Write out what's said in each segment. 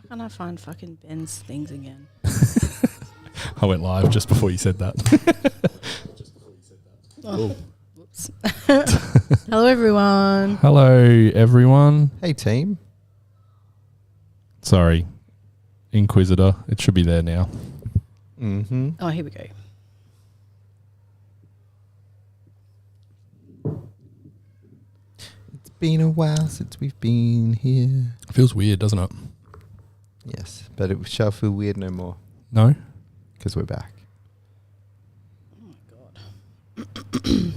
Can't I find fucking Ben's things again? I went live just before you said that. Oh. Whoops. Hello, everyone. Hello, everyone. Hey, team. Sorry. Inquisitor. It should be there now. Mm-hmm. Oh, here we go. It's been a while since we've been here. Feels weird, doesn't it? Yes, but it shall feel weird no more No? because we're back. Oh, my God.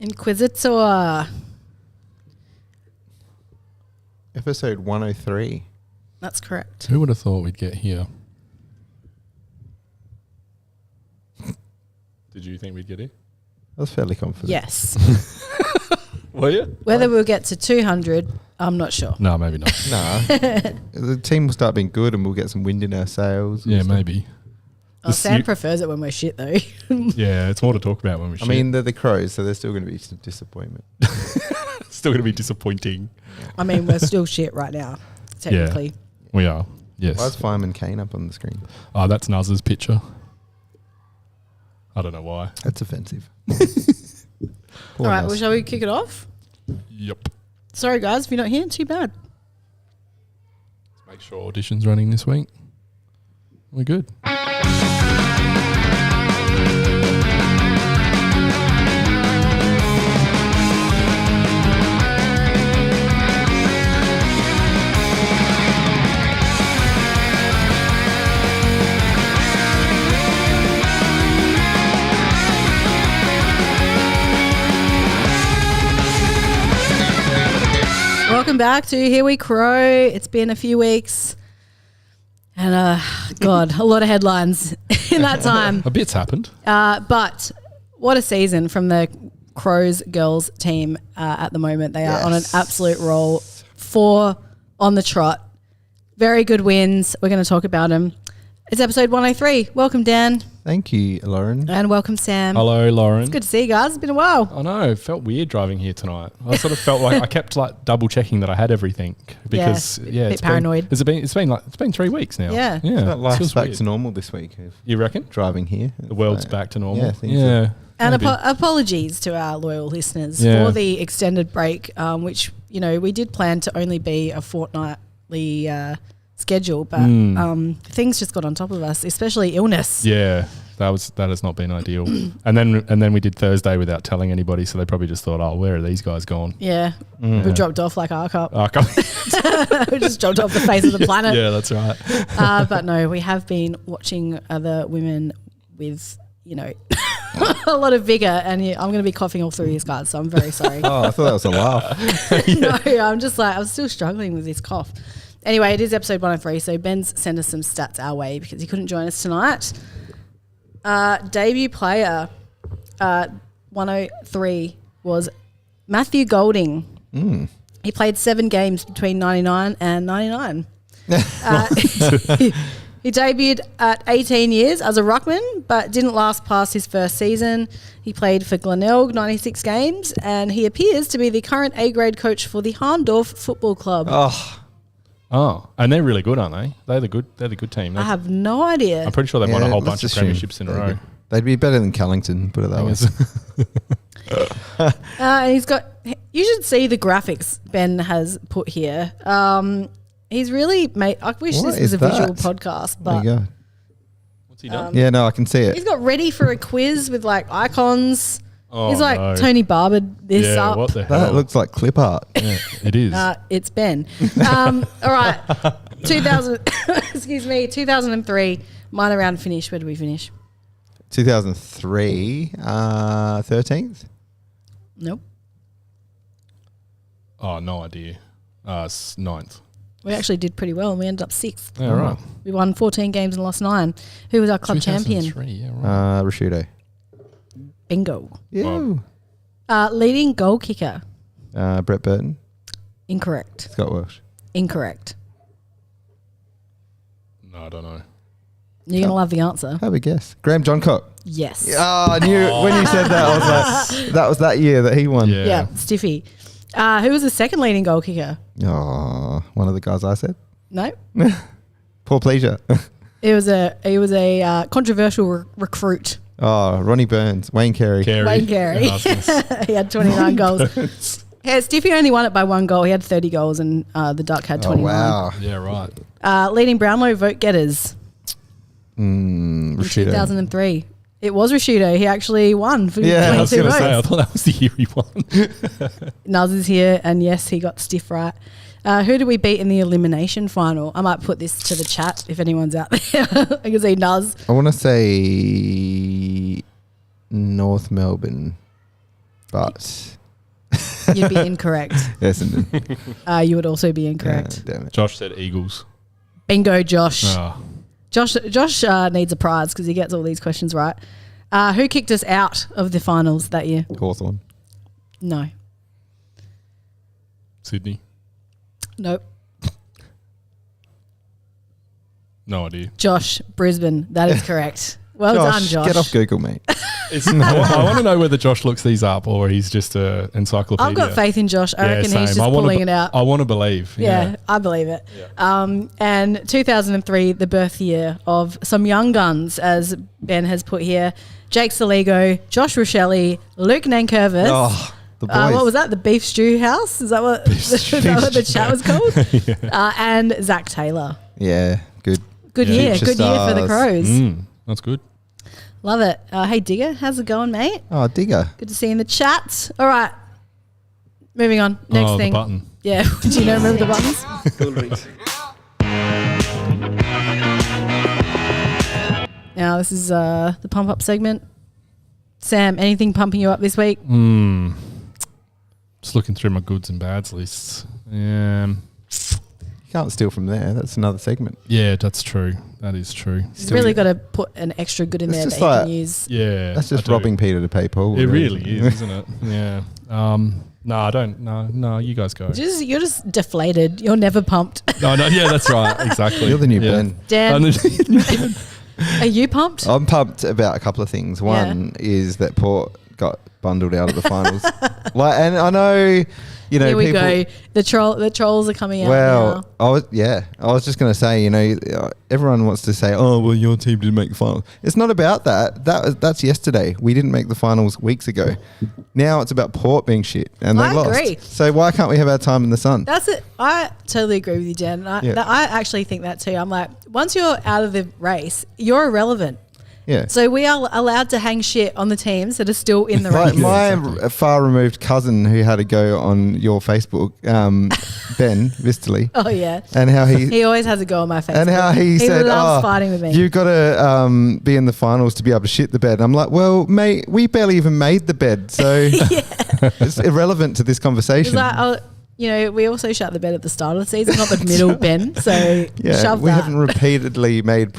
Inquisitor. Episode 103. That's correct. Who would have thought we'd get here? Did you think we'd get here? I was fairly confident. Yes. Were you? Whether we'll get to 200, I'm not sure. No, maybe not. Nah. The team will start being good and we'll get some wind in our sails. Yeah, maybe. Oh, Sam prefers it when we're shit, though. Yeah, it's more to talk about when we I mean, they're the Crows, so there's still going to be some disappointment. still going to be disappointing. I mean, we're still shit right now, technically. Yeah, we are. Yes. Why is Fireman Kane up on the screen? Oh, that's Naz's picture. I don't know why. That's offensive. All right, well, shall we kick it off? Yep. Sorry, guys, if you're not here, too bad. Let's make sure audition's running this week. We're good. Welcome back to Here We Crow. It's been a few weeks. And, God, a lot of headlines in that time. A bit's happened. But what a season from the Crows girls team at the moment. They are on an absolute roll. 4 on the trot. Very good wins. We're going to talk about them. It's episode 103. Welcome, Dan. Thank you, Lauren. And welcome, Sam. Hello, Lauren. It's good to see you guys. It's been a while. I know. It felt weird driving here tonight. I sort of felt like I kept like double checking that I had everything because bit paranoid. It's been 3 weeks now. Yeah. Life's back to normal this week. You reckon? Driving here. The world's back to normal. Yeah, things are. And apologies to our loyal listeners for the extended break, which, you know, we did plan to only be a fortnightly schedule, but things just got on top of us, especially illness. Yeah, that has not been ideal. and then we did Thursday without telling anybody, so they probably just thought, oh, where are these guys gone? Yeah, we dropped off like our cup. We just dropped off the face of the planet. Yeah, that's right. But no, we have been watching other women with, you know, a lot of vigor, and I'm going to be coughing all through these guys, so I'm very sorry. Oh, I thought that was a laugh. No, I'm just like, I'm still struggling with this cough. Anyway, it is episode 103, so Ben's sent us some stats our way because he couldn't join us tonight. Debut player 103 was Matthew Golding. He played 7 games between 99 and 99. He debuted at 18 years as a ruckman, but didn't last past his first season. He played for Glenelg 96 games, and he appears to be the current A-grade coach for the Harndorf Football Club. Oh, and they're really good, aren't they? They're the good team. I have no idea. I'm pretty sure they've won a whole bunch of premierships in a row. They'd be better than Callington, put it that way. And he's got. You should see the graphics Ben has put here. He's really made. I wish this was a visual podcast, but there you go. What's he done? Yeah, no, I can see it. He's got ready for a quiz with like icons. Oh, he's like Tony Barbered this up. What the hell? That looks like clip art. Yeah, it is. It's Ben. All right, 2000. Excuse me, 2003 minor round finish. Where did we finish? 2003, 13th. Nope. Oh, no idea. 9th. We actually did pretty well, and we ended up 6th. Yeah, right. We won 14 games and lost 9. Who was our club champion? Yeah, right. Rashudo. Bingo. Yeah. Leading goal kicker. Brett Burton. Incorrect. Scott Welsh. Incorrect. No, I don't know. You're going to love the answer. Have a guess. Graham Johncock. Yes. Oh, I knew when you said that, I was like, that was that year that he won. Yeah, stiffy. Who was the second leading goal kicker? Oh, one of the guys I said. No. Poor pleasure. He was a controversial recruit. Oh, Ronnie Burns, Wayne Carey. Wayne Carey. He had 29 goals. Yeah, Stiffy only won it by 1 goal. He had 30 goals and the Duck had 29. Oh, wow. Yeah, right. Leading Brownlow vote getters. in Rashido. 2003. It was Rashido. He actually won for 22 I was going to votes. say, I thought that was the year he won. Nuz is here, and yes, he got Stiff right. Who did we beat in the elimination final? I might put this to the chat if anyone's out there. I can see Nuz. I want to say North Melbourne, but You'd be incorrect. Essendon. You would also be incorrect. Damn it. Josh said Eagles. Bingo, Josh. Oh. Josh needs a prize because he gets all these questions right. Who kicked us out of the finals that year? Hawthorn. No. Sydney. Nope. No idea. Josh, Brisbane. That is correct. Well done, Josh. Get off Google, mate. I want to know whether Josh looks these up or he's just an encyclopedia. I've got faith in Josh. I reckon same. he's just pulling it out. I want to believe. Yeah, I believe it. Yeah. And 2003, the birth year of some young guns, as Ben has put here. Jake Saligo, Josh Rochelle, Luke Nankervis. Oh, the boys. What was that? The Beef Stew House? Is that what the chat was called? Yeah. And Zach Taylor. Yeah, good. Good year. Future Good year for the stars. Crows. That's good. Love it. Hey, Digger, how's it going, mate? Oh, Digger. Good to see you in the chat. All right. Moving on. Next thing. The button. Yeah. Do you know remember the buttons? Now, this is the pump up segment. Sam, anything pumping you up this week? Just looking through my goods and bads lists. You can't steal from there. That's another segment. Yeah, that's true. That is true. You've really got to put an extra good in there that just you like- can use. Yeah. That's just I do. robbing Peter to pay Paul. It really is, isn't it? Yeah. No, I don't. No, you guys go. You're just deflated. You're never pumped. No, yeah, that's right. Exactly. You're the new Yeah. Ben. Dan, are you pumped? I'm pumped about a couple of things. One is that Port got bundled out of the finals. And I know, you know, Here we people, go. The trolls are coming out well, now. I was just going to say, you know, everyone wants to say, oh, well, your team didn't make the finals. It's not about that. That's yesterday. We didn't make the finals weeks ago. Now it's about Port being shit and they lost. agree. So why can't we have our time in the sun? That's it. I totally agree with you, Dan. I actually think that too. I'm like, once you're out of the race, you're irrelevant. Yeah. So we are allowed to hang shit on the teams that are still in the Like race. my far removed cousin who had a go on your Facebook, Ben Vistally. Oh yeah. And how he always has a go on my face. and how he said, loves fighting with me. you've got to be in the finals to be able to shit the bed. I'm like, well, mate, we barely even made the bed, so it's irrelevant to this conversation. It's like, we also shut the bed at the start of the season, not the middle, Ben. So shove we that. haven't repeatedly made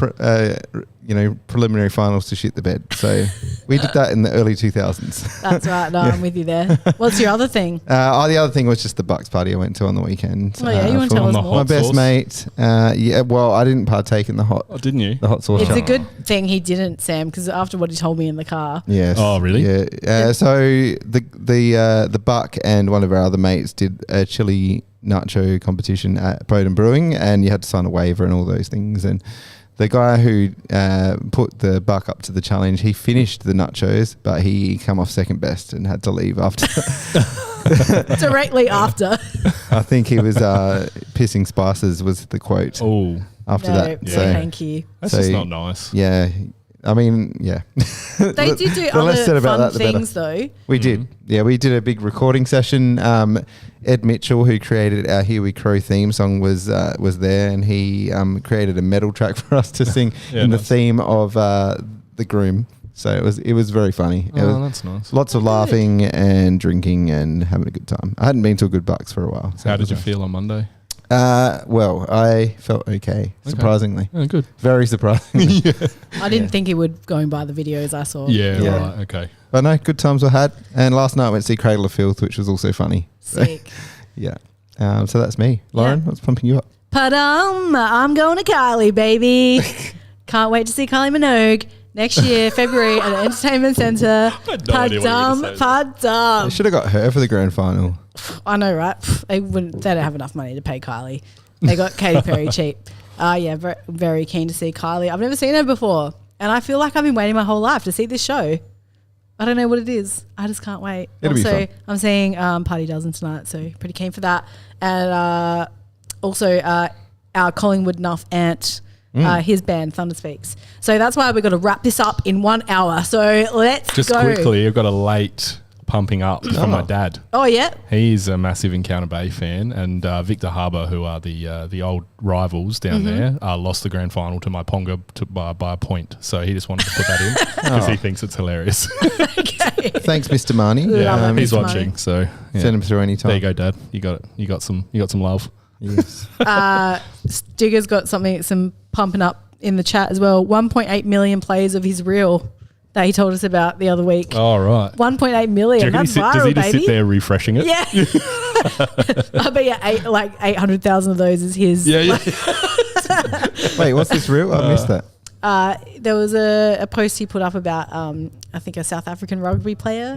preliminary finals to shit the bed. So we did that in the early 2000s. That's right. No, I'm with you there. What's your other thing? The other thing was just the Bucks party I went to on the weekend. Oh yeah, you want to tell us more? My best mate. Well, I didn't partake in the hot. Oh, didn't you? The hot sauce. It's shot. a good thing he didn't, Sam, because after what he told me in the car. Yes. Oh, really? Yeah. So the Buck and one of our other mates did a chili nacho competition at Bowden Brewing, and you had to sign a waiver and all those things. And the guy who put the Buck up to the challenge, he finished the nachos, but he came off second best and had to leave after. Directly after. I think he was pissing spices was the quote. Oh, after that. No, So thank you. that's just not nice. yeah. I mean, yeah. They did do The less said other about fun that, the better. things, though. We did. Yeah, we did a big recording session. Ed Mitchell, who created our Here We Crow theme song, was there, and he created a metal track for us to sing in the theme of the groom. So it was very funny. That's nice. Lots of laughing and drinking and having a good time. I hadn't been to a good Bucks for a while. So How did you feel on Monday? Well, I felt okay, surprisingly. Oh, good. Very surprisingly. I didn't think he would, going by the videos I saw. Yeah, Yeah. right. Okay. But no, good times were had. And last night I went to see Cradle of Filth, which was also funny. Sick. Yeah. So that's me. Lauren, what's pumping you up? I'm going to Kylie, baby. Can't wait to see Kylie Minogue next year, February, at the Entertainment Centre. had no idea what you were gonna say I should have got her for the grand final. I know, right? They don't have enough money to pay Kylie. They got Katy Perry cheap. Yeah, very, very keen to see Kylie. I've never seen her before, and I feel like I've been waiting my whole life to see this show. I don't know what it is. I just can't wait. It'll be fun. I'm seeing Party Dozen tonight, so pretty keen for that. And also our Collingwood Nuff Ant, his band Thunder Speaks. So that's why we've got to wrap this up in 1 hour. So let's Just go. quickly, I've got a late pumping up from my dad. Oh yeah. He's a massive Encounter Bay fan, and Victor Harbour, who are the old rivals down there, lost the grand final to my Ponga by a point. So he just wanted to put that in because he thinks it's hilarious. Okay. Thanks, Mr. Marnie. Love it, He's Mr. watching, Marnie. so yeah. Send him through any time. There you go, Dad. You got it. You got some love. Yes. Stigger's got some pumping up in the chat as well. 1.8 million plays of his reel that he told us about the other week. Oh, right. 1.8 million. That's viral, does he just baby. sit there refreshing it? Yeah. I bet 800,000 of those is his. Yeah. Wait, what's this real? I missed that. There was a post he put up about I think a South African rugby player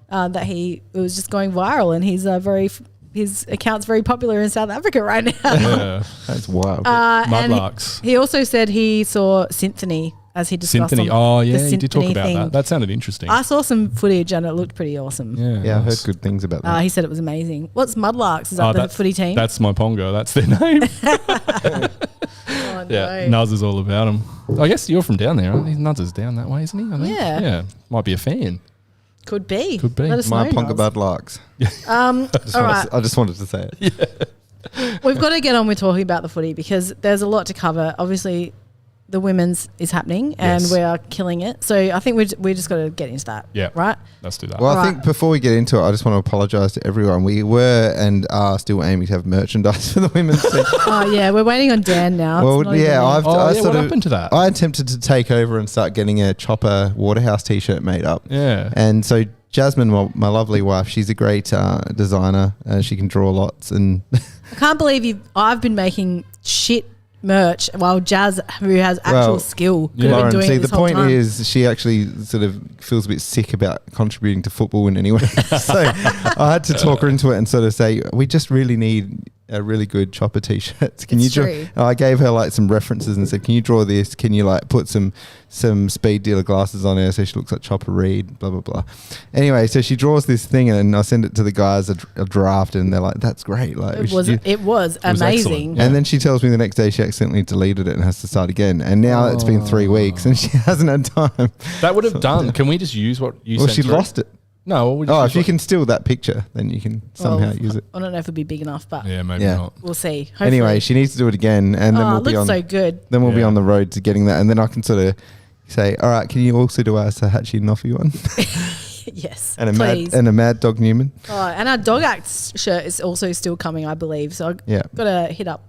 that it was just going viral, and his account's very popular in South Africa right now. Yeah. That's wild. And Mudlarks. he also said he saw Symphony as he discussed. Symphony. On Oh, yeah. the He did talk Symphony about thing. that. That sounded interesting. I saw some footage and it looked pretty awesome. Yeah, I heard nice. good things about that. He said it was amazing. What's Mudlarks? Is that the footy team? That's my Pongo. That's their name. Oh, no. Yeah, Nuz is all about him. I guess you're from down there, aren't you? Nuz is down that way, isn't he? I think. Yeah. Yeah. Might be a fan. Could be. Could be. Let us My know, Ponga Nuz. Bud Larks. All right. I just wanted to say it. We've got to get on with talking about the footy because there's a lot to cover. Obviously, the women's is happening and Yes. we are killing it. So I think we just got to get into that. Yeah. Right? Let's do that. Well, I Right. think before we get into it, I just want to apologise to everyone. We were and are still aiming to have merchandise for the women's team. Oh, yeah. We're waiting on Dan now. It's Well, not yeah, even me. I what happened to that? I attempted to take over and start getting a Chopper Waterhouse T-shirt made up. Yeah. And so Jasmine, my lovely wife, she's a great designer. She can draw lots. And I can't believe I've been making shit merch while Jazz, who has actual skill, could have been Lauren, doing see, it this the whole point time. is she actually sort of feels a bit sick about contributing to football in any way. So I had to talk her into it and sort of say, we just really need a really good Chopper T-shirts. Can It's you draw? true. I gave her like some references and said, can you draw this? Can you like put some speed dealer glasses on her so she looks like Chopper Reed, blah, blah, blah. Anyway, so she draws this thing and I send it to the guys, a draft, and they're like, that's great. Like, It was excellent. amazing. Yeah. And then she tells me the next day she accidentally deleted it and has to start again. And now it's been 3 weeks and she hasn't had time. That would have done. Can we just use what you Well, sent she through? lost it. No. We'll just Oh, use if you what- can steal that picture, then you can somehow use it. I don't know if it'll be big enough, but Yeah, maybe Yeah. not. we'll see. Hopefully. Anyway, she needs to do it again, and then it we'll be looks on. so good. Then we'll be Yeah. on the road to getting that, and then I can sort of say, "All right, can you also do our Sahachi Noffy one Yes, and a please. Mad Dog Newman?" Oh, and our Dog Act shirt is also still coming, I believe. So I've Yeah. got to hit up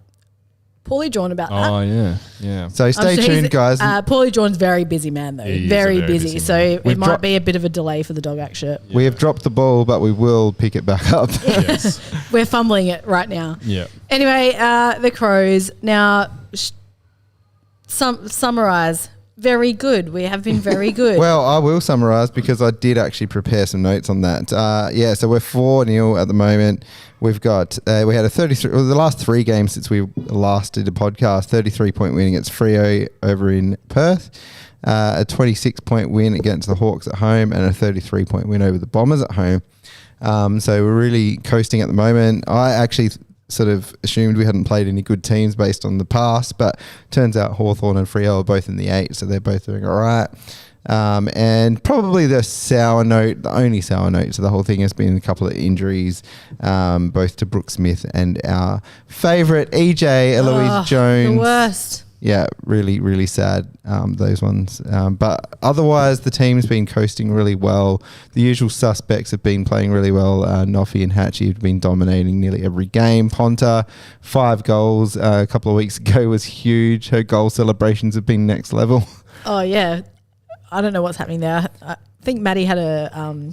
Paulie Drawn about that. Oh, yeah. So I'm stay sure tuned, he's- guys. Paulie Drawn's very busy man, though. He is a Very very busy. busy So man. it We've might dropped- be a bit of a delay for the Dog Act shirt. We have dropped the ball, but we will pick it back up. Yes. We're fumbling it right now. Yeah. Anyway, the Crows. Now, summarise. Very good. We have been very good. Well, I will summarise because I did actually prepare some notes on that. So we're 4-0 at the moment. We've got we had a 33. Well, the last 3 games since we last did a podcast, 33-point win against Freo over in Perth, a 26-point win against the Hawks at home, and a 33-point win over the Bombers at home. So we're really coasting at the moment. I actually sort of assumed we hadn't played any good teams based on the past, but turns out Hawthorn and Freo are both in the 8, so they're both doing all right. And probably the only sour note to the whole thing has been a couple of injuries, both to Brooke Smith and our favourite EJ, Eloise Jones. The worst. Yeah, really, really sad, those ones. But otherwise, the team's been coasting really well. The usual suspects have been playing really well. Noffy and Hatchie have been dominating nearly every game. Ponta, 5 goals a couple of weeks ago was huge. Her goal celebrations have been next level. Oh, yeah. I don't know what's happening there. I think Maddie had a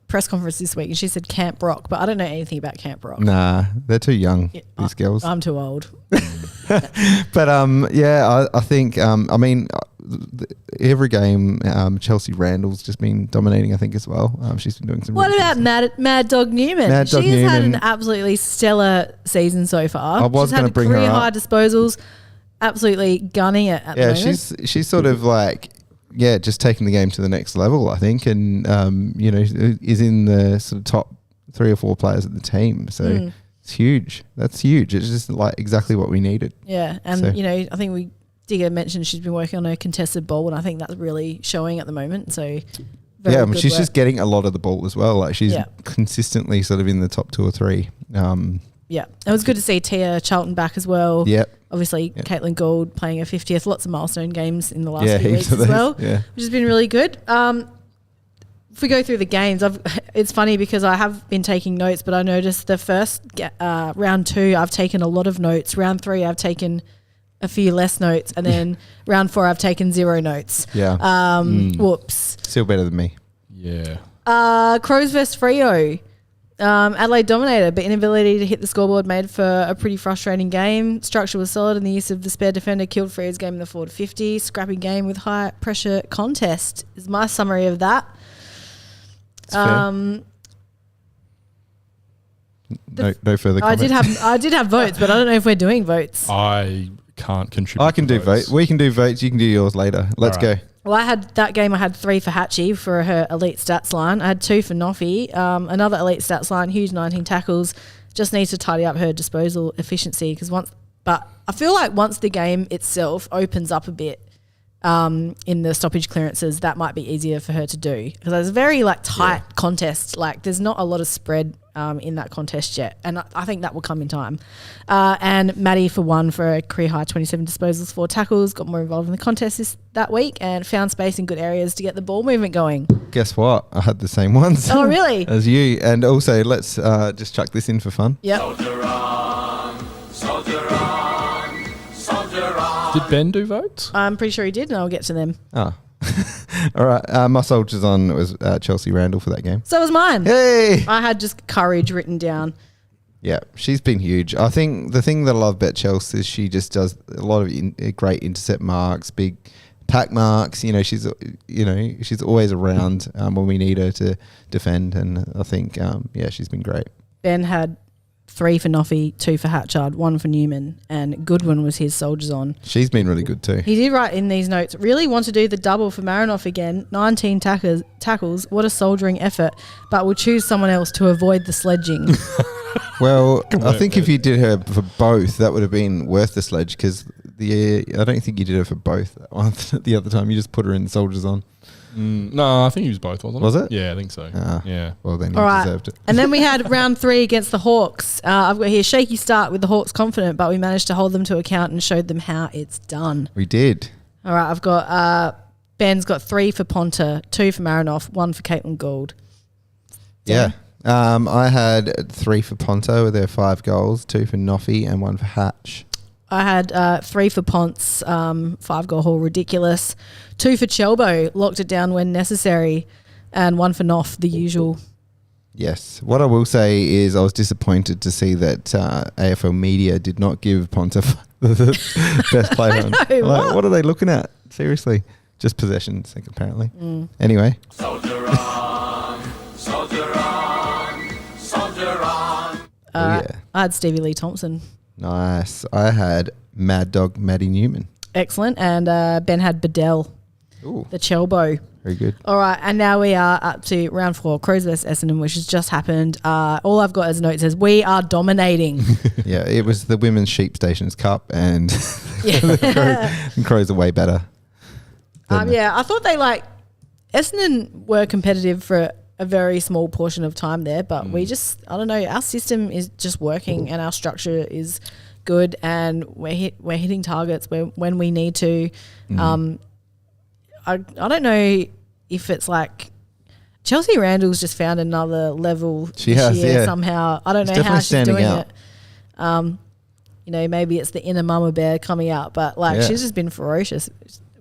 press conference this week and she said Camp Rock, but I don't know anything about Camp Rock. Nah, they're too young, these girls. I'm too old. But I think every game, Chelsea Randall's just been dominating, I think, as well. She's been doing some. What really about Mad Dog Newman? She's had an absolutely stellar season so far. I was going to bring her up. Career high disposals, absolutely gunning it at the moment. Yeah, she's sort of like, just taking the game to the next level, I think, and is in the sort of top 3 or 4 players of the team. So it's huge. That's huge. It's just like exactly what we needed. Yeah, and I think Digger mentioned she's been working on her contested ball, and I think that's really showing at the moment. So she's just getting a lot of the ball as well. Like she's consistently sort of in the top 2 or 3. It was good to see Tia Charlton back as well. Yep. Obviously, Caitlin Gould playing her 50th. Lots of milestone games in the last few weeks as well, which has been really good. If we go through the games, it's funny because I have been taking notes, but I noticed the first round 2, I've taken a lot of notes. Round 3, I've taken a few less notes, and then round 4, I've taken 0 notes. Yeah. Whoops. Still better than me. Yeah. Crows vs Freo. Adelaide dominated, but inability to hit the scoreboard made for a pretty frustrating game. Structure was solid, and the use of the spare defender killed Freo's game in the 4-50. Scrappy game with high pressure contest is my summary of that. No further comments. I did have votes, but I don't know if we're doing votes. I can't contribute. I can do votes. We can do votes. You can do yours later. Let's go. Well, I had 3 for Hatchie for her elite stats line. I had 2 for Noffy. Another elite stats line, huge 19 tackles. Just needs to tidy up her disposal efficiency but I feel like once the game itself opens up a bit in the stoppage clearances, that might be easier for her to do because there's a very tight contest. Like there's not a lot of spread in that contest yet, and I think that will come in time. And Maddie for 1 for a career high 27 disposals, 4 tackles, got more involved in the contest that week and found space in good areas to get the ball movement going. Guess what? I had the same ones. Oh, really? As you. And also, let's just chuck this in for fun. Yep. Soldier on, soldier on, soldier on. Did Ben do votes? I'm pretty sure he did, and I'll get to them. Oh. All right. My soldiers on was Chelsea Randall for that game. So was mine. Hey! I had just courage written down. Yeah, she's been huge. I think the thing that I love about Chelsea is she just does a lot of great intercept marks, big pack marks. She's always around when we need her to defend, and I think she's been great. Ben had 3 for Noffy, 2 for Hatchard, 1 for Newman, and Goodwin was his soldiers on. She's been really good too. He did write in these notes, really want to do the double for Marinoff again, 19 tackles, what a soldiering effort, but we'll choose someone else to avoid the sledging. Well, I think if you did her for both, that would have been worth the sledge because I don't think you did her for both the other time. You just put her in soldiers on. No, I think he was both, wasn't it? Was it? Yeah, I think so. Yeah. Well, then All right. deserved it. And then we had round 3 against the Hawks. I've got here shaky start with the Hawks confident, but we managed to hold them to account and showed them how it's done. We did. All right, I've got Ben's got 3 for Ponta, 2 for Marinoff, 1 for Caitlin Gould. Yeah. I had 3 for Ponto with their 5 goals, 2 for Noffy and 1 for Hatch. I had 3 for Ponce, 5-goal haul, ridiculous. 2 for Chelbo, locked it down when necessary, and 1 for Noff, the usual. Yes. What I will say is I was disappointed to see that AFL Media did not give Ponta the best player. What are they looking at? Seriously. Just possessions, apparently. Anyway. Soldier on, soldier on, soldier on. I had Stevie Lee Thompson. Nice. I had Mad Dog Maddie Newman. Excellent. And Ben had Bedell, the Chelbo. Very good. All right. And now we are up to round 4, Crows vs Essendon, which has just happened. All I've got as notes says, we are dominating. Yeah, it was the Women's Sheep Stations Cup and the Crows are way better. I thought Essendon were competitive for a very small portion of time there, but we just, I don't know, our system is just working and our structure is good and we're hitting targets when we need to. I don't know if it's like Chelsea Randall's just found another level this year somehow. I don't know how she's doing it. Maybe it's the inner mama bear coming out, but she's just been ferocious,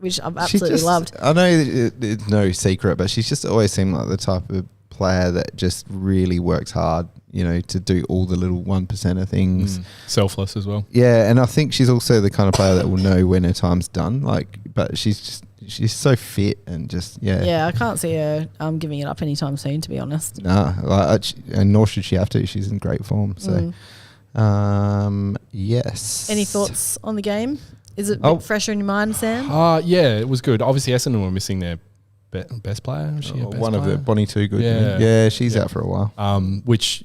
which I've absolutely loved. I know it's no secret, but she's just always seemed like the type of player that just really works hard, to do all the little 1%er things. Selfless as well. Yeah, and I think she's also the kind of player that will know when her time's done. But she's just she's so fit and just Yeah, I can't see her giving it up anytime soon, to be honest. No, and nor should she have to. She's in great form. So, yes. Any thoughts on the game? Is it a bit fresher in your mind, Sam? Yeah, it was good. Obviously, Essendon were missing their best player. Was she a best one player? of the Bonnie Too Good. Yeah. She's out for a while. Which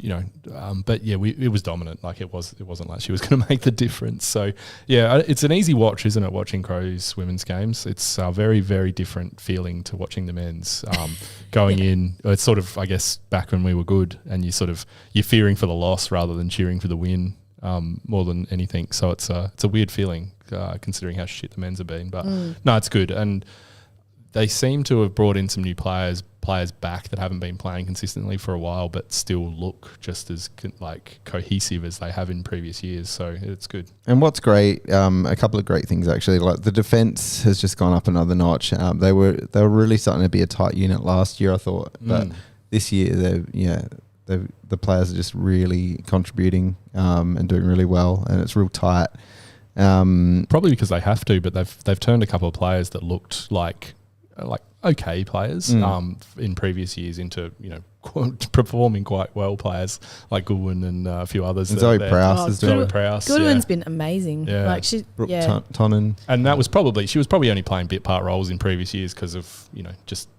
but yeah, it was dominant. Like it wasn't like she was going to make the difference. So yeah, it's an easy watch, isn't it? Watching Crows women's games, it's a very, very different feeling to watching the men's. Going in, it's sort of, I guess, back when we were good, and you're fearing for the loss rather than cheering for the win. More than anything. So it's a weird feeling considering how shit the men's have been. But no, it's good. And they seem to have brought in some new players back that haven't been playing consistently for a while, but still look just as cohesive as they have in previous years. So it's good. And what's great, a couple of great things actually. Like the defense has just gone up another notch. They were really starting to be a tight unit last year, I thought, but this year the players are just really contributing and doing really well, and it's real tight. Probably because they have to, but they've turned a couple of players that looked like okay players in previous years into performing quite well players like Goodwin and a few others. And Zoe Prowse is doing Prowse. Goodwin's been amazing. Yeah. Like she's Brooke Tonnen. And that was she was probably only playing bit part roles in previous years because of just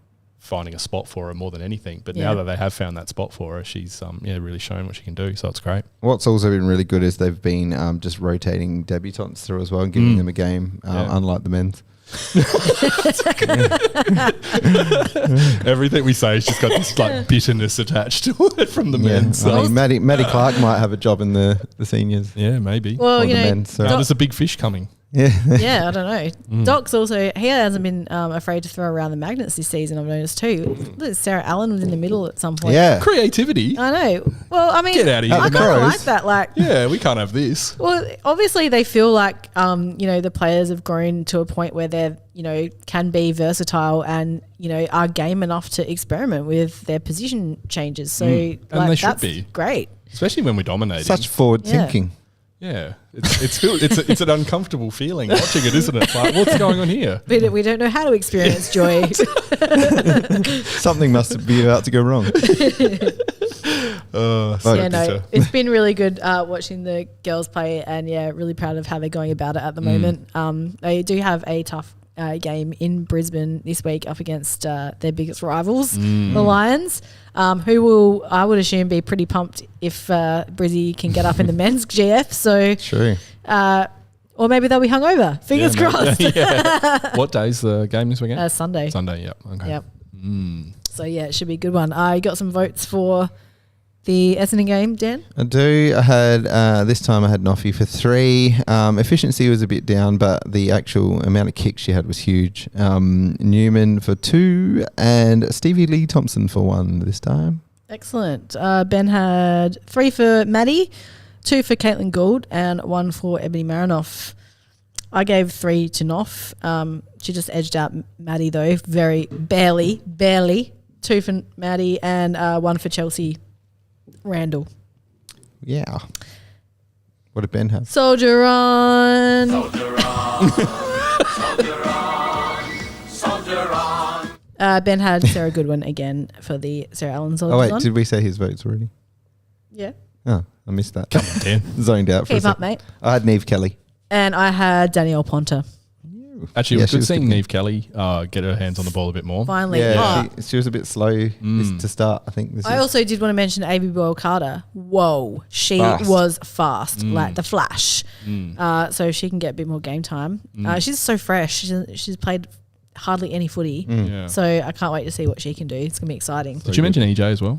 finding a spot for her more than anything. But now that they have found that spot for her, she's really shown what she can do. So it's great. What's also been really good is they've been just rotating debutants through as well and giving them a game, unlike the men's. Everything we say has just got this bitterness attached to it from the men. So. I mean, Maddie Clark might have a job in the seniors. Yeah, maybe. Well, there's a big fish coming. Yeah, I don't know. Doc's also, he hasn't been afraid to throw around the magnets this season, I've noticed too. Sarah Allen was in the middle at some point. Yeah. Creativity. I know. Well, I mean, Get out of here. I kind of like that. Yeah, we can't have this. Well, obviously they feel like, the players have grown to a point where they're, can be versatile and, are game enough to experiment with their position changes. So and they should that's be. Great. Especially when we're dominating. Such forward thinking. Yeah, it's an uncomfortable feeling watching it, isn't it? Like, what's going on here? We don't know how to experience joy. Something must be about to go wrong. It's been really good watching the girls play, and really proud of how they're going about it at the moment. They do have a tough game in Brisbane this week up against their biggest rivals, the Lions, who will, I would assume, be pretty pumped if Brizzy can get up in the men's GF. So true. Or maybe they'll be hungover. Fingers crossed. What day's the game this weekend? Sunday. Sunday, yep. Okay. Yep. So it should be a good one. I got some votes for the Essendon game, Dan? I do. I had this time I had Noffy for 3. Efficiency was a bit down, but the actual amount of kicks she had was huge. Newman for 2 and Stevie Lee Thompson for 1 this time. Excellent. Ben had 3 for Maddie, 2 for Caitlin Gould, and 1 for Ebony Marinoff. I gave 3 to Noff. She just edged out Maddie though, very barely. 2 for Maddie and 1 for Chelsea Randall. Yeah. What did Ben have? Soldier on. Soldier on. Soldier on. Soldier on. Ben had Sarah Goodwin again for the Sarah Allen Soldiers. Oh wait, on. did we say his votes already? Yeah. Oh, I missed that. Come on, Dan. Zoned out for a Keep up, second. mate. I had Neve Kelly. And I had Danielle Ponter. Actually, it was she good was seeing good. Neve Kelly get her hands on the ball a bit more. Finally. Yeah, Oh, she was a bit slow to start, I think. I also did want to mention Avi Boyle-Carter. Whoa. She was fast, like the Flash. So she can get a bit more game time. She's so fresh. She's played hardly any footy. Yeah. So I can't wait to see what she can do. It's going to be exciting. Did you mention EJ as well?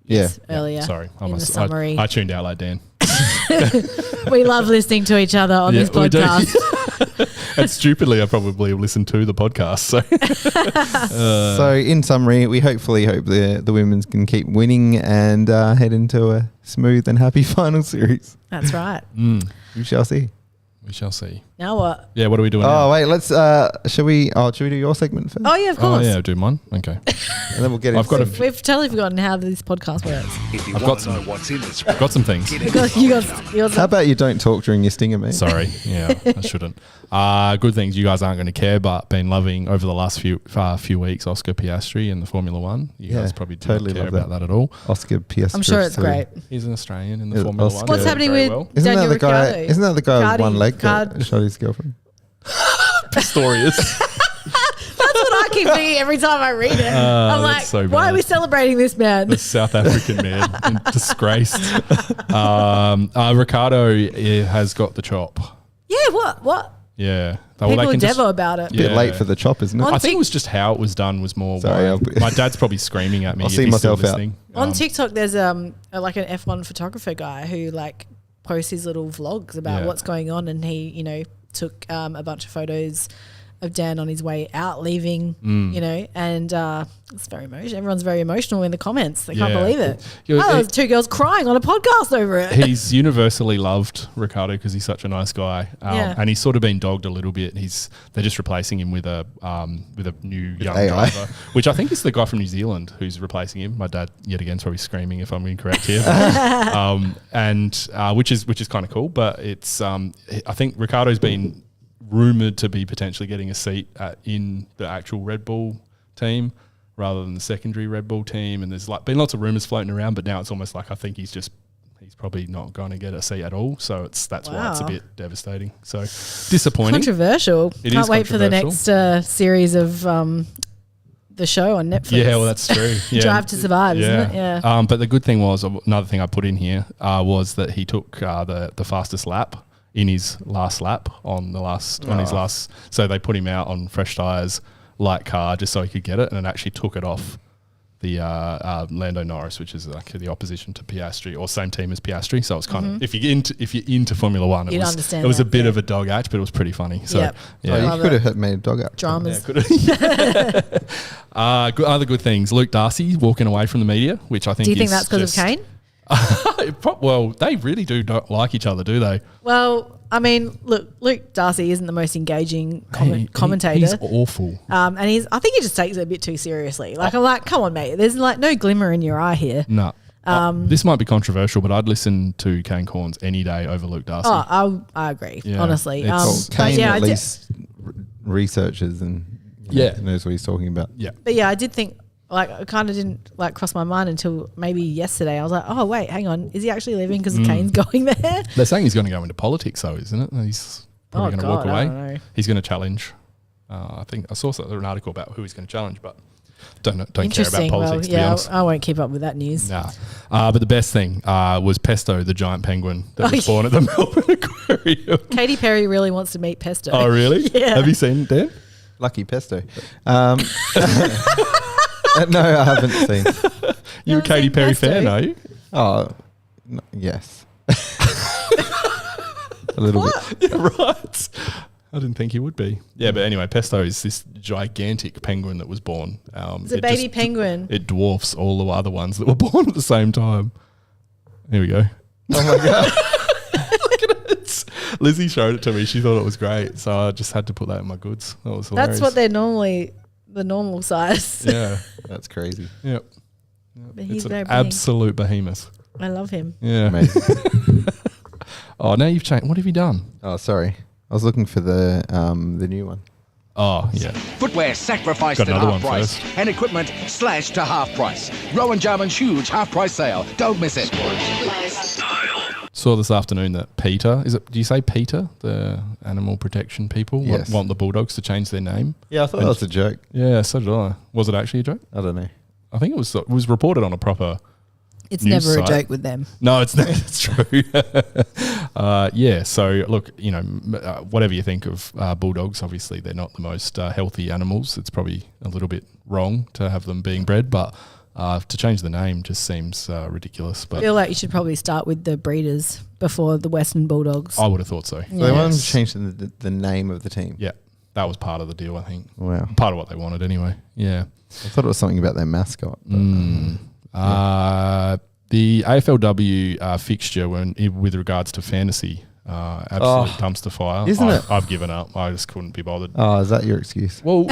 Yeah. Earlier. Sorry. in the summary. I tuned out like Dan. We love listening to each other on this we do. podcast. And stupidly, I probably listened to the podcast. So, So in summary, we hopefully hope the women's can keep winning and head into a smooth and happy final series. That's right. We shall see. we shall see. Now what? Yeah, what are we doing Oh now? wait, let's. Should we do your segment first? Oh yeah, of Oh, course. yeah, do mine. Okay. And then we'll get. I've got into We've totally forgotten how this podcast works. If you I've want got to know some- what's in this I've got some things. You got How about you don't talk during your stinger, mate? Sorry. Yeah, I shouldn't. Good things you guys aren't going to care, but been loving over the last few weeks Oscar Piastri in the Formula One. You guys probably do totally not care love about that at all. Oscar Piastri. I'm sure it's great. He's an Australian in the Yeah, Formula Oscar. One. What's Yeah, happening Very with well. Isn't Daniel that the guy? Ricciardo? Isn't that the guy with Cardi- one leg Card- that shot his girlfriend? Pistorius. That's what I keep thinking every time I read it. I'm like, that's so why bad. are we celebrating this man? The South African man, disgraced. Ricardo has got the chop. Yeah, what? Yeah, People endeavour about it. Bit Yeah. late for the chop, isn't it? On I think it was just how it was done was more. Sorry, why. I'll- My dad's probably screaming at me. I'll if see he's still myself out. listening. On TikTok, there's like an F1 photographer guy who like posts his little vlogs about Yeah. what's going on, and he took a bunch of photos of Dan on his way out, leaving, and it's very emotional. Everyone's very emotional in the comments. They can't Yeah. believe it. Yeah, Oh, there's two girls crying on a podcast over it. He's universally loved, Ricardo, because he's such a nice guy, Yeah. and he's sort of been dogged a little bit. They're just replacing him with a new young AI. driver, which I think is the guy from New Zealand who's replacing him. My dad yet again is probably screaming if I'm incorrect here, which is kind of cool. But it's I think Ricardo's been rumoured to be potentially getting a seat in the actual Red Bull team rather than the secondary Red Bull team, and there's been lots of rumours floating around, but now it's almost like I think he's probably not going to get a seat at all, so that's why it's a Wow. bit devastating. So disappointing. Controversial. It Can't is wait for the controversial. next series of the show on Netflix. Yeah, well, that's true. Yeah. Drive to Survive, isn't it? Yeah. But the good thing was, another thing I put in here was that he took the fastest lap in his last lap on his last. So they put him out on fresh tyres, light car, just so he could get it, and it actually took it off the Lando Norris, which is like the opposition to Piastri, or same team as Piastri. So it's kind of if you're into Formula One, You'd understand it was a that, bit yeah. of a dog act, but it was pretty funny. So Yep. yeah. Oh, Love you could it. have made a dog out. Dramas. Other good things. Luke Darcy walking away from the media, which I think Do you think is that's because of Kane? Well, they really do not like each other, do they? Well, I mean, look, Luke Darcy isn't the most engaging commentator. He's awful. And I think he just takes it a bit too seriously. Like, I'm like, come on, mate. There's like no glimmer in your eye here. No. This might be controversial, but I'd listen to Kane Corns any day over Luke Darcy. Oh, I agree, Yeah. honestly. It's- Well, But Kane yeah, at least researches and knows what he's talking about. Yeah. But yeah, I did think, like, it kind of didn't like cross my mind until maybe yesterday. I was like, oh wait, hang on, is he actually leaving because Kane's going there? They're saying he's going to go into politics, though, isn't it? He's probably going to walk I away. don't know. He's going to challenge. I think I saw an article about who he's going to challenge, but don't care about Interesting. politics, Well, to be honest. I won't keep up with that news. Nah. But the best thing was Pesto, the giant penguin that was born at the Melbourne Aquarium. Katy Perry really wants to meet Pesto. Oh, really? Yeah. Have you seen it, Dan? Lucky pesto. No, I haven't seen. You're a haven't Katy seen Perry Pesto? fan, are you? Oh, yes. A little bit. Yeah, right. I didn't think he would be. Yeah, but anyway, Pesto is this gigantic penguin that was born. It's a baby penguin. It dwarfs all the other ones that were born at the same time. Here we go. Oh my god. Look at it. Lizzie showed it to me. She thought it was great, so I just had to put that in my goods. That was hilarious. That's what they're normally the normal size. Yeah. That's crazy. Yep. But he's It's an very big. absolute behemoth. I love him. Yeah. Amazing. Oh, now you've changed. What have you done? Oh, sorry. I was looking for the new one. Oh, yeah. Footwear sacrificed Got at another half one price. first. And equipment slashed to half price. Rowan Jarman's huge half price sale. Don't miss it. Saw this afternoon that PETA, do you say PETA, the animal protection people, Yes. want the Bulldogs to change their name? Yeah, I thought that was a joke. Yeah, so did I. Was it actually a joke? I don't know. I think it was reported on a proper. It's News never a site. joke with them. No, it's not. It's true. Yeah. So look, whatever you think of bulldogs, obviously they're not the most healthy animals. It's probably a little bit wrong to have them being bred, but to change the name just seems ridiculous. I But feel like you should probably start with the breeders before the Western Bulldogs. I would have thought so. So they want Yes. to change the name of the team. Yeah, that was part of the deal. I think Wow. part of what they wanted anyway. Yeah. I thought it was something about their mascot. But The AFLW fixture with regards to fantasy Absolute dumpster fire. Isn't it? I've given up. I just couldn't be bothered. Oh, is that your excuse? Well,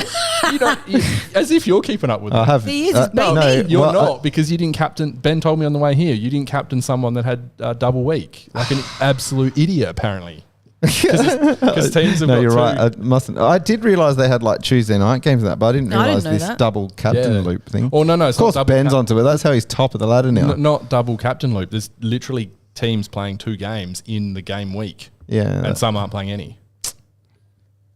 as if you're keeping up with it. I have. He is, No, baby. you're not, because you didn't captain. Ben told me on the way here, you didn't captain someone that had a double week. Like an absolute idiot, apparently. Because teams have No, got you're two. right. I mustn't. I did realise they had like Tuesday night games and that, but I didn't No, I realise didn't know this that. double captain loop thing. Oh, no. Of course, Ben's onto it. That's how he's top of the ladder now. Not double captain loop. There's literally teams playing 2 games in the game week. Yeah. And some aren't playing any.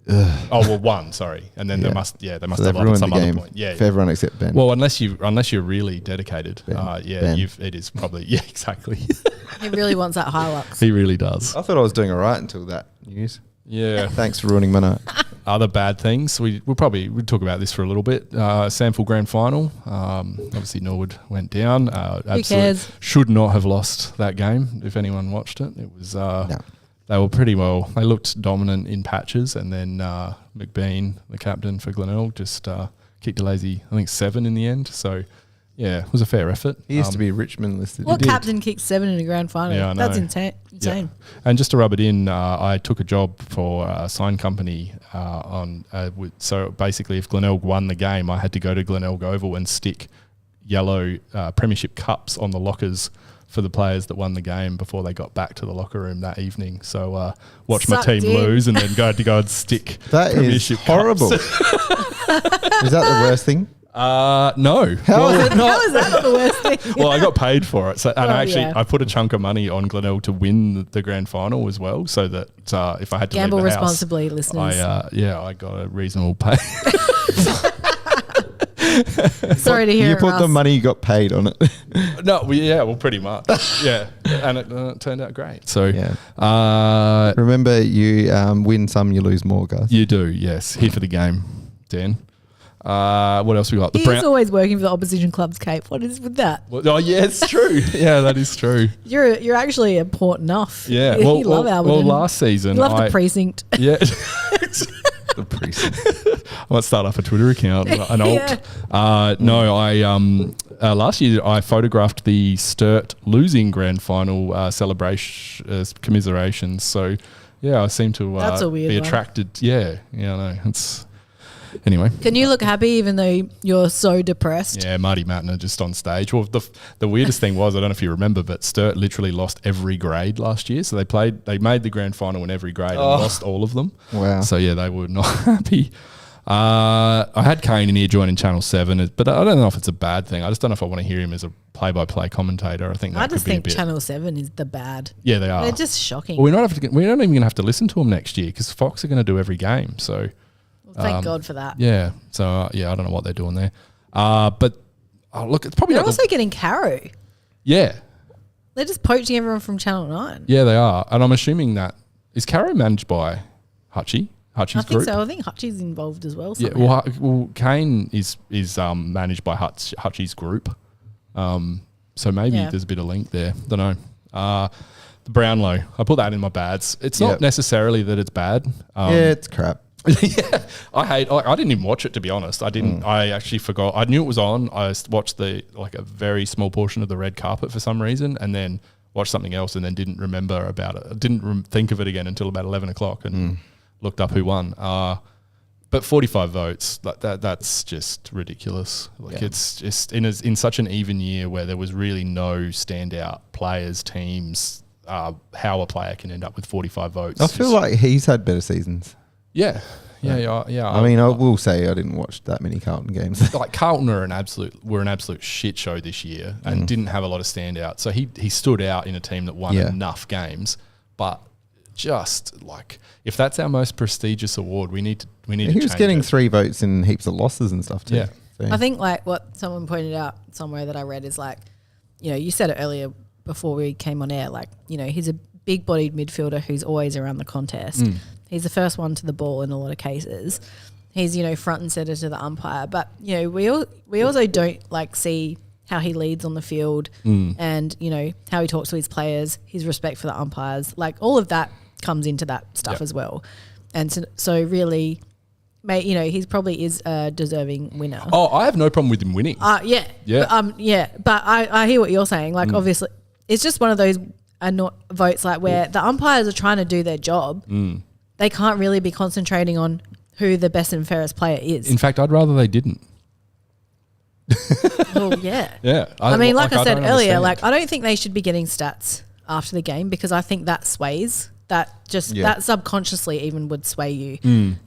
Oh, well, one, sorry. And then they must So have they've up at ruined some the other game point. Yeah. for everyone except Ben. Well, unless you're really dedicated. Ben. It is probably, yeah, exactly. He really wants that Hilux. He really does. I thought I was doing all right until that news. Yeah. Thanks for ruining my night. Other bad things, we'd talk about this for a little bit. Sample Grand Final, obviously Norwood went down. Who cares? Should not have lost that game if anyone watched it. It was They were pretty well. They looked dominant in patches, and then McBean, the captain for Glenelg, just kicked a lazy, I think 7 in the end. So yeah, it was a fair effort. He used to be Richmond listed. What captain kicked 7 in a grand final? Yeah, I know. That's insane. Yeah. And just to rub it in, I took a job for a sign company so basically if Glenelg won the game, I had to go to Glenelg Oval and stick yellow premiership cups on the lockers for the players that won the game before they got back to the locker room that evening. So watch my team lose and then had to go and stick That premiership is horrible. Is that the worst thing? No. How is it How is that not the worst thing? Well, I got paid for it. So, and yeah. I put a chunk of money on Glenelg to win the grand final as well, so that if I had to Gamble leave the responsibly, house, listeners. I got a reasonable pay. Sorry to hear You it, put the Russ. money you got paid on it. No, well, pretty much. Yeah, and it turned out great. So, Yeah. Remember, you win some, you lose more, guys. you do, yes. Here for the game, Dan. What else we got? He's always working for the opposition club's cape. What is with that? Oh, yeah, it's true. Yeah, that is true. You're actually a Port enough. Yeah. You love Alberton. Well, last season, You love the precinct. Yeah. The precinct. I might start up a Twitter account, an alt. Yeah. Last year I photographed the Sturt losing grand final celebration commiserations. So, yeah, I seem to That's a weird be one. attracted. Yeah, I know. Anyway. Can you look happy even though you're so depressed? Yeah, Marty Mattner just on stage. Well, the weirdest thing was, I don't know if you remember, but Sturt literally lost every grade last year. So they made the grand final in every grade and lost all of them. Wow. So yeah, they were not happy. I had Kane in here joining Channel 7, but I don't know if it's a bad thing. I just don't know if I want to hear him as a play-by-play commentator. I think that I just could be a think bit. Channel 7 is the bad. Yeah, they are. They're just shocking. Well, we're not even going to have to listen to them next year because Fox are going to do every game. So. Thank God for that. Yeah. So, I don't know what they're doing there. But look, it's probably They're not also getting Caro. Yeah. They're just poaching everyone from Channel 9. Yeah, they are. And I'm assuming that... Is Caro managed by Hutchie's I think group? so. I think Hutchie's involved as well. Yeah, Somehow. well, Kane is managed by Hutchie's group. So maybe there's a bit of link there. Don't know. The Brownlow. I put that in my bads. It's not necessarily that it's bad. Yeah, it's crap. Yeah, I didn't even watch it, to be honest. I didn't. I actually forgot. I knew it was on. I watched a very small portion of the red carpet for some reason, and then watched something else, and then didn't remember about it. I didn't think of it again until about 11 o'clock, and looked up who won. But 45 votes, that's just ridiculous. It's just in such an even year where there was really no standout players, teams. How a player can end up with 45 votes. I feel like he's had better seasons. Yeah. I mean, I will say I didn't watch that many Carlton games. Like Carlton were an absolute shit show this year and didn't have a lot of standouts. So he stood out in a team that won enough games, but just like if that's our most prestigious award, we need to He was getting 3 votes and heaps of losses and stuff too. Yeah. So. I think like what someone pointed out somewhere that I read is like, you said it earlier before we came on air, like, he's a big-bodied midfielder who's always around the contest. He's the first one to the ball in a lot of cases. He's, front and center to the umpire. But, we also don't like see how he leads on the field and, how he talks to his players, his respect for the umpires. Like all of that comes into that stuff as well. And so really, he probably is a deserving winner. Oh, I have no problem with him winning. Yeah. Yeah. But I hear what you're saying. Like obviously, it's just one of those votes like where the umpires are trying to do their job. They can't really be concentrating on who the best and fairest player is. In fact, I'd rather they didn't. Well, yeah. Yeah. I mean, like I said don't earlier, understand. like I don't think they should be getting stats after the game because I think that sways. That subconsciously even would sway you.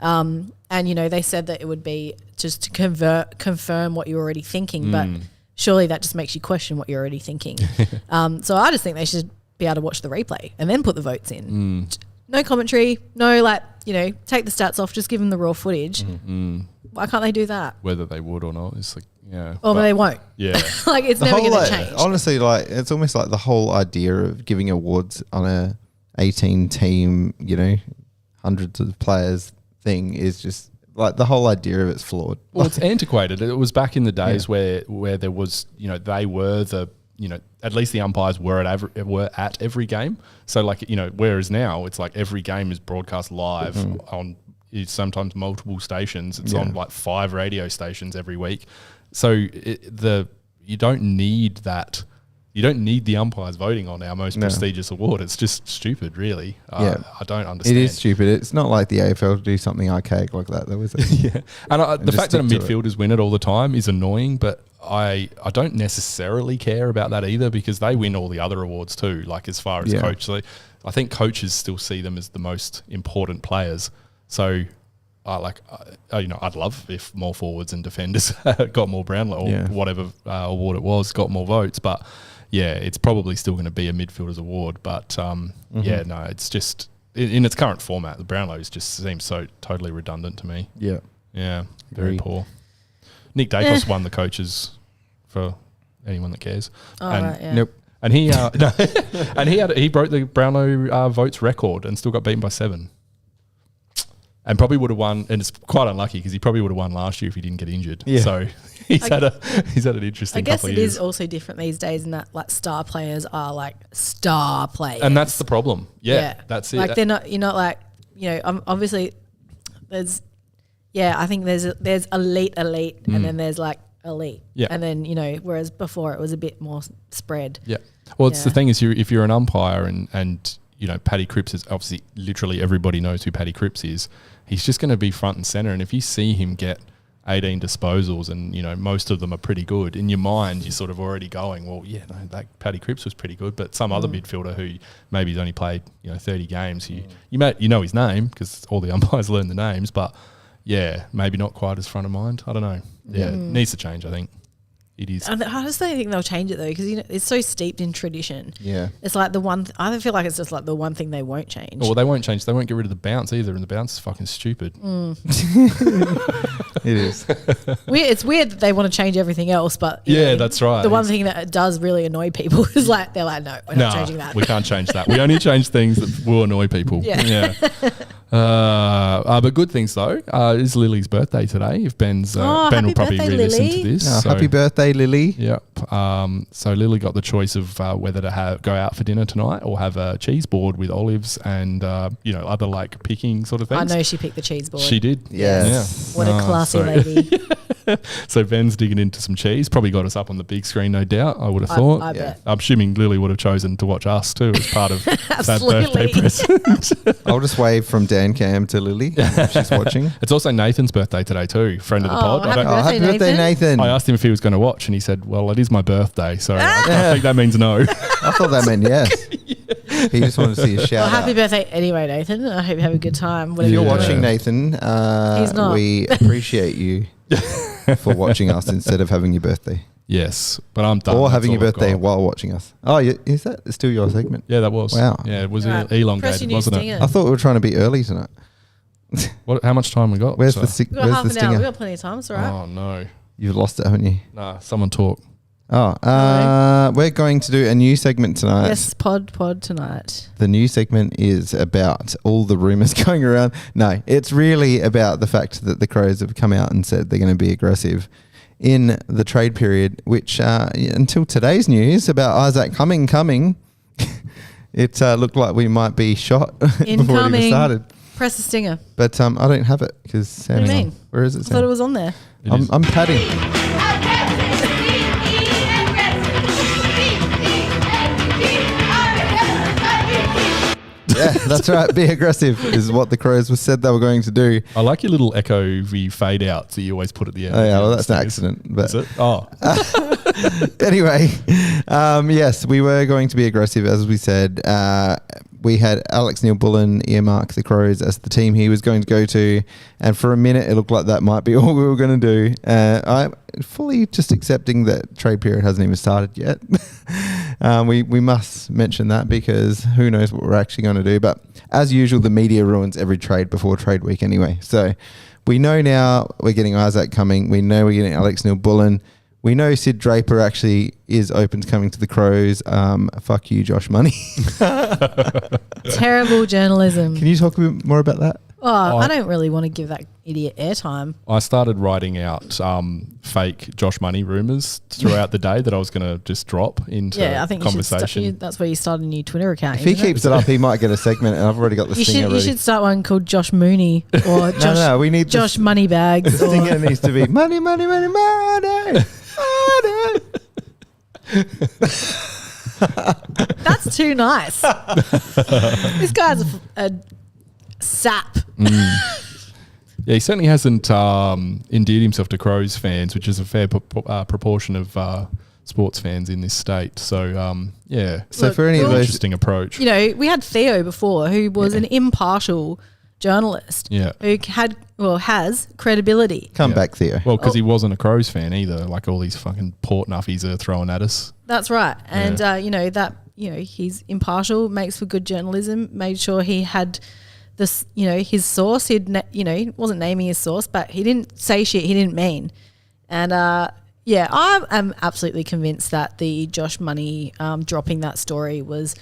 And, you know, they said that it would be just to confirm what you're already thinking, but surely that just makes you question what you're already thinking. So I just think they should be able to watch the replay and then put the votes in. No commentary, no, like, you know, take the stats off, just give them the raw footage. Why can't they do that? Whether they would or not, it's like, yeah. But they won't. Yeah. Like, it's never going to change. Honestly, like, it's almost like the whole idea of giving awards on a 18 team, you know, hundreds of players thing is just like the whole idea of it's flawed. Well, it's antiquated. It was back in the days where there was, you know, they were the, you know, at least the umpires were at every game. So like, you know, whereas now it's like every game is broadcast live on sometimes multiple stations. It's on like 5 radio stations every week. So you don't need that. You don't need the umpires voting on our most prestigious award. It's just stupid, really. I don't understand. It is stupid. It's not like the AFL to do something archaic like that, though, is it? Yeah. And the fact that midfielders win it all the time is annoying, but I don't necessarily care about that either because they win all the other awards too, like as far as coach. So I think coaches still see them as the most important players. So you know, I'd love if more forwards and defenders got more Brownlow or whatever award it was, got more votes, but yeah, it's probably still going to be a midfielders award, but yeah, no, it's just in its current format, the Brownlows just seems so totally redundant to me. Yeah. Yeah, very poor. Nick Dacos won the coaches for anyone that cares. Oh, and, right, yeah. Nope. And he he broke the Brownlow votes record and still got beaten by 7. And probably would have won, and it's quite unlucky because he probably would have won last year if he didn't get injured. Yeah. So he's had an interesting couple of years. I guess it is also different these days in that like star players are like star players. And that's the problem. Yeah. That's it. Like you're not like, you know, obviously there's, I think there's elite and then there's like elite. Yeah. And then, you know, whereas before it was a bit more spread. Yeah. Well, it's the thing is if you're an umpire and you know, Paddy Cripps is obviously literally everybody knows who Paddy Cripps is. He's just going to be front and center. And if you see him get 18 disposals and, you know, most of them are pretty good, in your mind, you're sort of already going, well, yeah, no, that Paddy Cripps was pretty good, but some other midfielder who maybe he's only played, you know, 30 games, you know his name because all the umpires learn the names, but yeah, maybe not quite as front of mind. I don't know. Yeah, it needs to change, I think. It is. I just don't think they'll change it though because, you know, it's so steeped in tradition. Yeah. It's like the one, I don't feel like it's just like the one thing they won't change. Well, they won't change. They won't get rid of the bounce either, and the bounce is fucking stupid. It is. It's weird that they want to change everything else, but yeah, that's right. The one thing that does really annoy people is like they're like, no, we're not changing that. We can't change that. We only change things that will annoy people. Yeah. But good things though. It's Lily's birthday today. If Ben will probably re-listen to this. Happy birthday, Lily. Yep. So Lily got the choice of whether to go out for dinner tonight or have a cheese board with olives and you know, other like picking sort of things. I know she picked the cheese board. She did. Yes. Yeah. What a classy lady. So Ben's digging into some cheese. Probably got us up on the big screen, no doubt. I would have thought. I bet. I'm assuming Lily would have chosen to watch us too as part of that birthday present. I'll just wave from Dan Cam to Lily if she's watching. It's also Nathan's birthday today too, friend of the pod. Happy birthday, Nathan. I asked him if he was going to watch and he said, well, it is my birthday, so I think that means no. I thought that meant yes. He just wanted to see a shout out. Happy birthday anyway, Nathan. I hope you have a good time. If you're watching, Nathan, He's not. we appreciate you for watching us instead of having your birthday. Yes, but I'm done. Or That's having your all I've birthday got. while watching us. Oh, is that still your segment? Yeah, that was. Wow. Yeah, it was Right. elongated, wasn't it? I thought we were trying to be early tonight. How much time we got? Where's So- the We've got where's half the an hour. stinger? We've got plenty of time. It's all right. Oh, no. You've lost it, haven't you? Nah, someone talk. Oh, we're going to do a new segment tonight. Yes, pod tonight. The new segment is about all the rumours going around. No, it's really about the fact that the Crows have come out and said they're going to be aggressive in the trade period, which until today's news about Isaac coming, it looked like we might be shot before it even started. Press the stinger. But I don't have it because Sam. What do you mean? Where is it? I Sam? thought it was on there. I'm padding. Yeah, that's right. Be aggressive is what the Crows was said they were going to do. I like your little echo v fade outs that you always put at the end. Oh yeah, well that's an accident. But Is it? Oh, anyway, yes, we were going to be aggressive, as we said. We had Alex Neil-Bullen earmark the Crows as the team he was going to go to, and for a minute it looked like that might be all we were going to do. I'm fully just accepting that trade period hasn't even started yet. We must mention that because who knows what we're actually going to do. But as usual, the media ruins every trade before trade week anyway. So we know now we're getting Isaac coming. We know we're getting Alex Neil-Bullen. We know Sid Draper actually is open to coming to the Crows. Fuck you, Josh Money. Terrible journalism. Can you talk a bit more about that? Oh, I don't really want to give that idiot airtime. I started writing out fake Josh Money rumours throughout the day that I was going to just drop into Yeah, I think conversation. that's where you started a new Twitter account. If he keeps it up, he might get a segment, and I've already got the stinger You ready. should start one called Josh Mooney or Josh, no, we need Josh the Moneybags. stinger needs to be money, money, money, money. That's too nice. This guy's a sap. Yeah, he certainly hasn't endeared himself to Crows fans, which is a fair proportion of sports fans in this state. So, yeah. So Look, for any of those, Interesting approach. You know, we had Theo before, who was an impartial journalist. Yeah. Who has credibility. come back, Theo. Well, because he wasn't a Crows fan either, like all these fucking port nuffies are throwing at us. That's right. And, he's impartial, makes for good journalism, made sure he had this, his source. He wasn't naming his source, but he didn't say shit he didn't mean. And, I am absolutely convinced that the Josh Money dropping that story was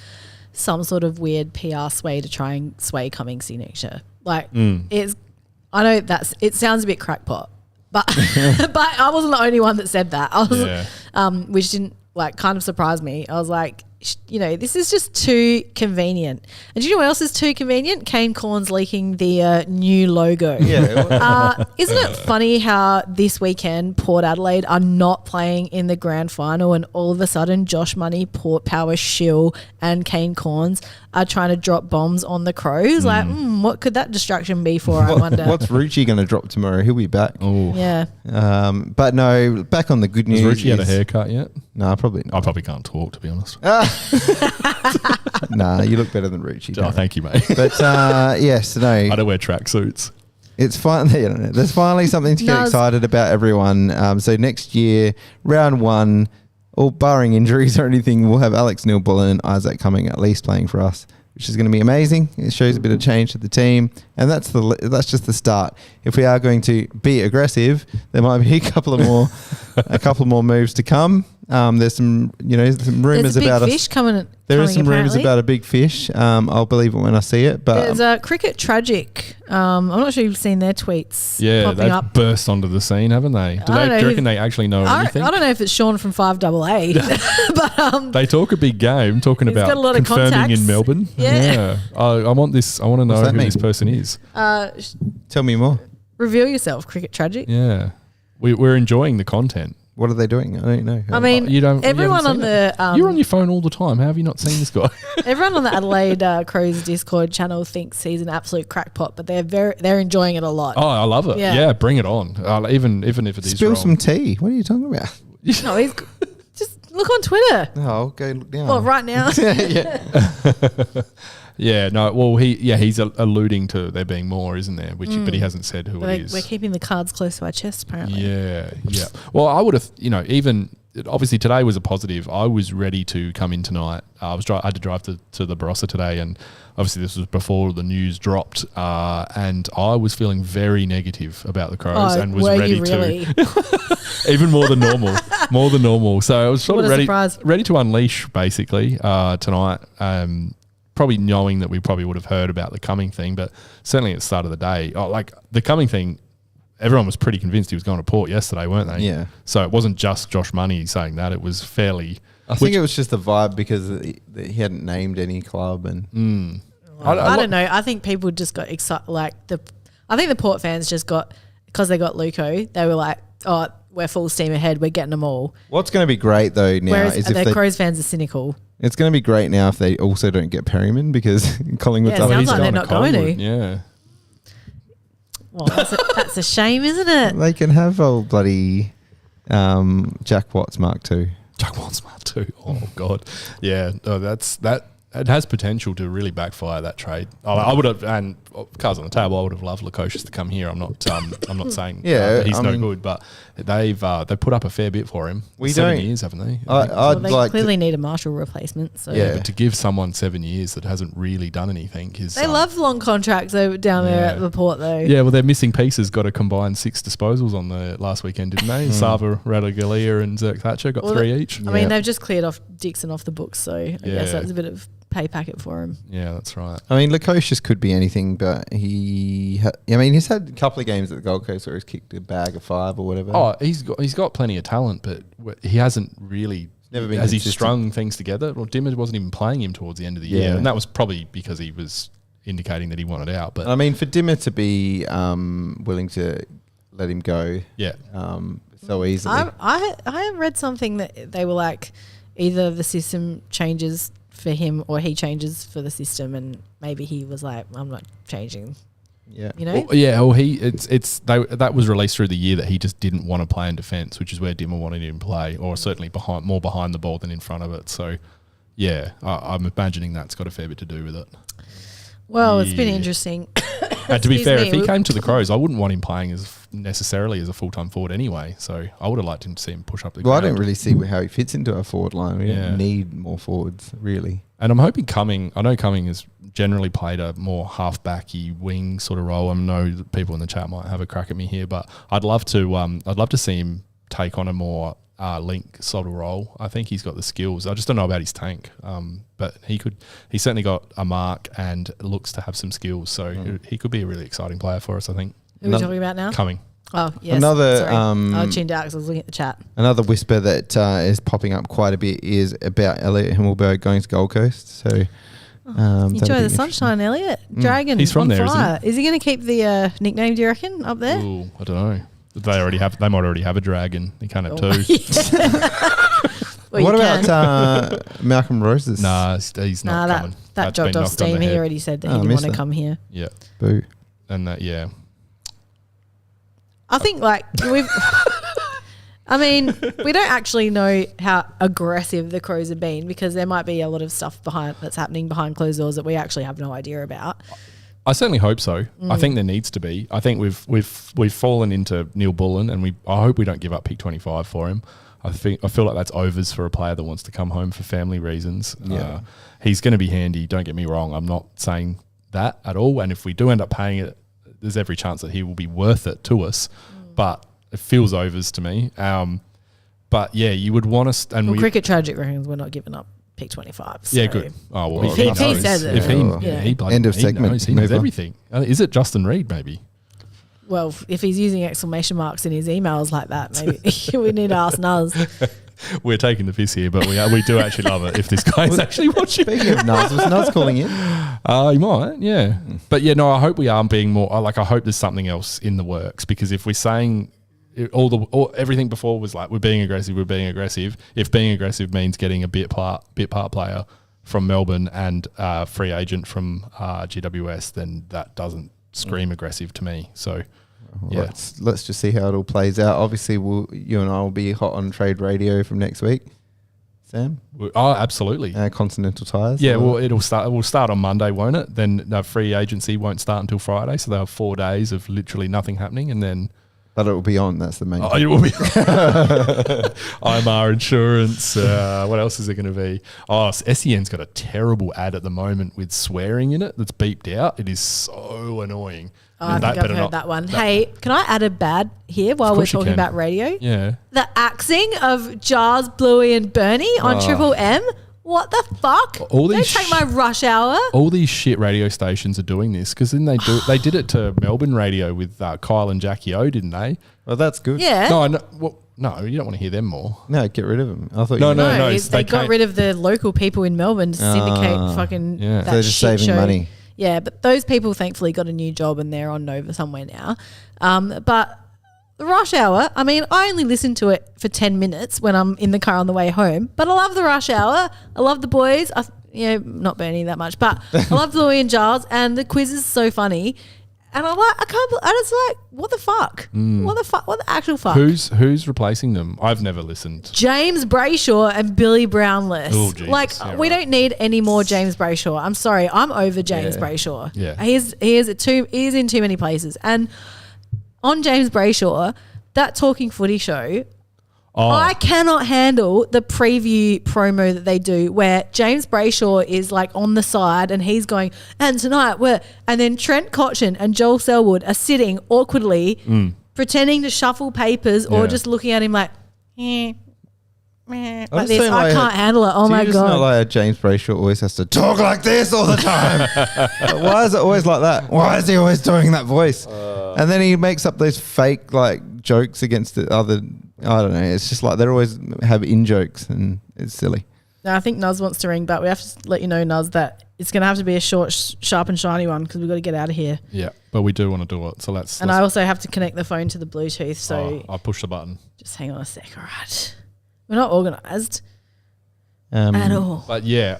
some sort of weird PR sway to try and sway Cummings' signature. Like, I know it sounds a bit crackpot, but but I wasn't the only one that said that. I was, which didn't kind of surprise me. I was like, this is just too convenient. And do you know what else is too convenient? Kane Corns leaking the new logo. Yeah. Isn't it funny how this weekend Port Adelaide are not playing in the grand final, and all of a sudden Josh Money, Port Power, Shill and Kane Corns are trying to drop bombs on the Crows? Like, what could that distraction be for, I wonder? What's Rucci going to drop tomorrow? He'll be back. Oh, Yeah. But no, back on the good news. Has Rucci had a haircut yet? No, probably not. I probably can't talk, to be honest. Nah, you look better than Rucci. Oh, thank you, mate. But yes, no. I don't wear tracksuits. It's fine. There's finally something to get excited about, everyone. So next year, round one, all barring injuries or anything, we'll have Alex Neil-Bullen and Isaac coming at least playing for us, which is going to be amazing. It shows a bit of change to the team, and that's just the start. If we are going to be aggressive, there might be a couple more moves to come. There's some rumors about fish coming. There is some rumors apparently about a big fish. I'll believe it when I see it. But there's a Cricket Tragic. I'm not sure you've seen their tweets. Yeah, popping they've up. burst onto the scene, haven't they? Do you reckon they actually know anything? I don't know if it's Sean from 5AA, but they talk a big game, talking he's about got a lot of confirming contacts. in Melbourne. Yeah. I want to know that who mean? this person is. tell me more. Reveal yourself, Cricket Tragic. Yeah, we're enjoying the content. What are they doing? I don't know. I mean, everyone on the you're on your phone all the time. How have you not seen this guy? everyone on the Adelaide Crows Discord channel thinks he's an absolute crackpot, but they're enjoying it a lot. Oh, I love it. Yeah. Yeah, bring it on. Even if it is Spill wrong. some tea. What are you talking about? No, he's just look on Twitter. No, I'll go look down. Well, right now. Yeah, no. Well, he's alluding to there being more, isn't there? But he hasn't said who it is. We're keeping the cards close to our chest, apparently. Yeah. Well, I would have, even obviously today was a positive. I was ready to come in tonight. I had to drive to the Barossa today, and obviously this was before the news dropped. And I was feeling very negative about the Crows, and was ready to even more than normal. So I was sort of ready to unleash basically tonight. Probably knowing that we probably would have heard about the coming thing, but certainly at the start of the day, the coming thing, everyone was pretty convinced he was going to Port yesterday, weren't they? Yeah. So it wasn't just Josh Money saying that; it was fairly. I think it was just a vibe because he hadn't named any club, and I don't know. I think people just got excited. I think the Port fans just got, because they got Luco, they were like, "Oh, we're full steam ahead. We're getting them all." what's going to be great though now Whereas is the if Crows fans are cynical. It's going to be great now if they also don't get Perryman because Collingwood's Yeah, up. sounds like they're not going to. Yeah. Well, that's a shame, isn't it? They can have old bloody Jack Watts Mark II. Jack Watts Mark II. Oh God. Yeah. No, that. It has potential to really backfire that trade. I would have, and cards on the table. I would have loved Lukosius to come here. I'm not saying that he's no good, but they put up a fair bit for him. 7 years, haven't they? They clearly need a Marshall replacement. So. Yeah, but to give someone 7 years that hasn't really done anything is. They love long contracts over down there at the Port, though. Yeah, well, their missing pieces got a combined 6 disposals on the last weekend, didn't they? Sava, Radagalia, and Zerk Thatcher got 3 each. I mean, they've just cleared off Dixon off the books, so I guess that's a bit of pay packet for him. Yeah, that's right. I mean, Lukosius could be anything, but he's had a couple of games at the Gold Coast where he's kicked a bag of 5 or whatever. Oh, he's got plenty of talent, but he hasn't really. Never been has he consistent. strung things together? Well, Dimmer wasn't even playing him towards the end of the year, and that was probably because he was indicating that he wanted out. But I mean, for Dimmer to be willing to let him go, so easily. I have read something that they were like, either the system changes for him or he changes for the system, and maybe he was like, I'm not changing. Yeah. You know? That was released through the year that he just didn't want to play in defence, which is where Dimmer wanted him to play, or certainly more behind the ball than in front of it. So, yeah, I'm imagining that's got a fair bit to do with it. Well, it's been interesting. And to be fair, if he came to the Crows, I wouldn't want him playing necessarily as a full-time forward anyway. So I would have liked him to see him push up the ground. I don't really see how he fits into our forward line. We don't need more forwards, really. And I'm hoping Cumming has generally played a more half-backy wing sort of role. I know that people in the chat might have a crack at me here, but I'd love to see him take on a more link sort of role. I think he's got the skills. I just don't know about his tank. But he's certainly got a mark and looks to have some skills. So he could be a really exciting player for us, I think. Who are we talking about now? Cumming. Oh, yes. Another, I tuned out because I was looking at the chat. Another whisper that is popping up quite a bit is about Elliot Himmelberg going to Gold Coast. So enjoy the sunshine, Elliot. Dragon. He's from on there, fire. isn't he? Is he going to keep the nickname, do you reckon, up there? Ooh, I don't know. They might already have a dragon. They can't have two. Well, what about Malcolm Rose's? Nah, he's not coming. That dropped off steam. He already said that he didn't want to come here. Yeah. Boo. And I think we don't actually know how aggressive the Crows have been because there might be a lot of stuff that's happening behind closed doors that we actually have no idea about. I certainly hope so. I think there needs to be. I think we've fallen into Neil Bullen, and I hope we don't give up pick 25 for him. I feel like that's overs for a player that wants to come home for family reasons. Yeah. He's going to be handy. Don't get me wrong. I'm not saying that at all. And if we do end up paying it, there's every chance that he will be worth it to us. But it feels overs to me. But yeah, you would want us. And Cricket Tragic reckons we're not giving up pick 25. So. Yeah, good. Oh well, if he says it. If he End of segment. He knows everything. Is it Justin Reid? Maybe. Well, if he's using exclamation marks in his emails like that, maybe we need to ask Nuz. We're taking the piss here, but we do actually love it if this guy is actually watching. Speaking of Nuz, was Nuz calling in? He might, yeah. But yeah, no, I hope we are being more. I hope there's something else in the works, because if we're saying everything before was like we're being aggressive. If being aggressive means getting a bit part player from Melbourne and free agent from GWS, then that doesn't scream aggressive to me. So. Yeah. Let's just see how it all plays out. Obviously, you and I will be hot on trade radio from next week. Sam? Oh, absolutely. Continental Tires. Yeah, well, it will start on Monday, won't it? Then free agency won't start until Friday, so they'll have 4 days of literally nothing happening, and then. But it will be on. That's the main. It will be. IMR insurance. What else is it going to be? Oh, SEN's got a terrible ad at the moment with swearing in it that's beeped out. It is so annoying. Oh, I think I've heard that one. Hey, can I add a bad here while we're talking about radio? Yeah. The axing of Jars, Bluey and Bernie on Triple M. What the fuck? Don't take my rush hour. All these shit radio stations are doing this because then they did it to Melbourne radio with Kyle and Jackie O, didn't they? Well, that's good. Yeah. No, you don't want to hear them more. No, get rid of them. I thought No. They got rid of the local people in Melbourne to syndicate fucking that so they're just shit saving show. money. Yeah, but those people thankfully got a new job and they're on Nova somewhere now. But the Rush Hour, I mean, I only listen to it for 10 minutes when I'm in the car on the way home, but I love the Rush Hour. I love the boys. Not Bernie that much, but I love Louie and Giles, and the quiz is so funny. And I'm like, and it's like, what the fuck? What the fuck? What the actual fuck? Who's replacing them? I've never listened. James Brayshaw and Billy Brownless. Oh, Jesus. Like, Yeah, we right. don't need any more James Brayshaw. I'm sorry. I'm over James Brayshaw. Yeah. He is in too many places. And on James Brayshaw, that Talking Footy show, I cannot handle the preview promo that they do where James Brayshaw is like on the side and he's going, and tonight and then Trent Cotchin and Joel Selwood are sitting awkwardly pretending to shuffle papers or just looking at him like this. I can't handle it. Oh my God. Not like James Brayshaw always has to talk like this all the time. Why is it always like that? Why is he always doing that voice? And then he makes up those fake like jokes against the other. I don't know. It's just like they always have in jokes and it's silly. Now, I think Nuz wants to ring, but we have to let you know, Nuz, that it's going to have to be a short, sharp and shiny one because we've got to get out of here. Yeah, but we do want to do it. So let's. I also have to connect the phone to the Bluetooth. So I'll push the button. Just hang on a sec. All right. We're not organised at all. But yeah,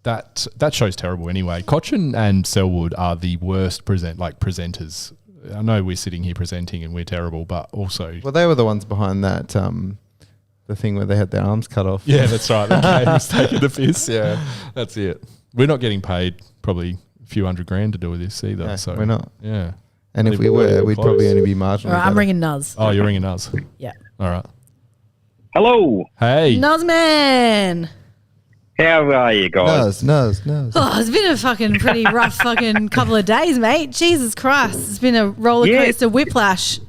that show's terrible anyway. Cochin and Selwood are the worst presenters. I know we're sitting here presenting and we're terrible, but also... Well, they were the ones behind that, the thing where they had their arms cut off. Yeah, that's right. The game was taking the piss. Yeah, that's it. We're not getting paid probably a few $100,000 to do this either. No, so we're not. Yeah. And if we were, we'd probably only be marginally All right, I'm ringing Nuz. Oh, you're ringing Nuz? Yeah. All right. Hello. Hey. Nuz man. How are you guys? Nuz. Oh, it's been a fucking pretty rough fucking couple of days, mate. Jesus Christ. It's been a roller coaster whiplash.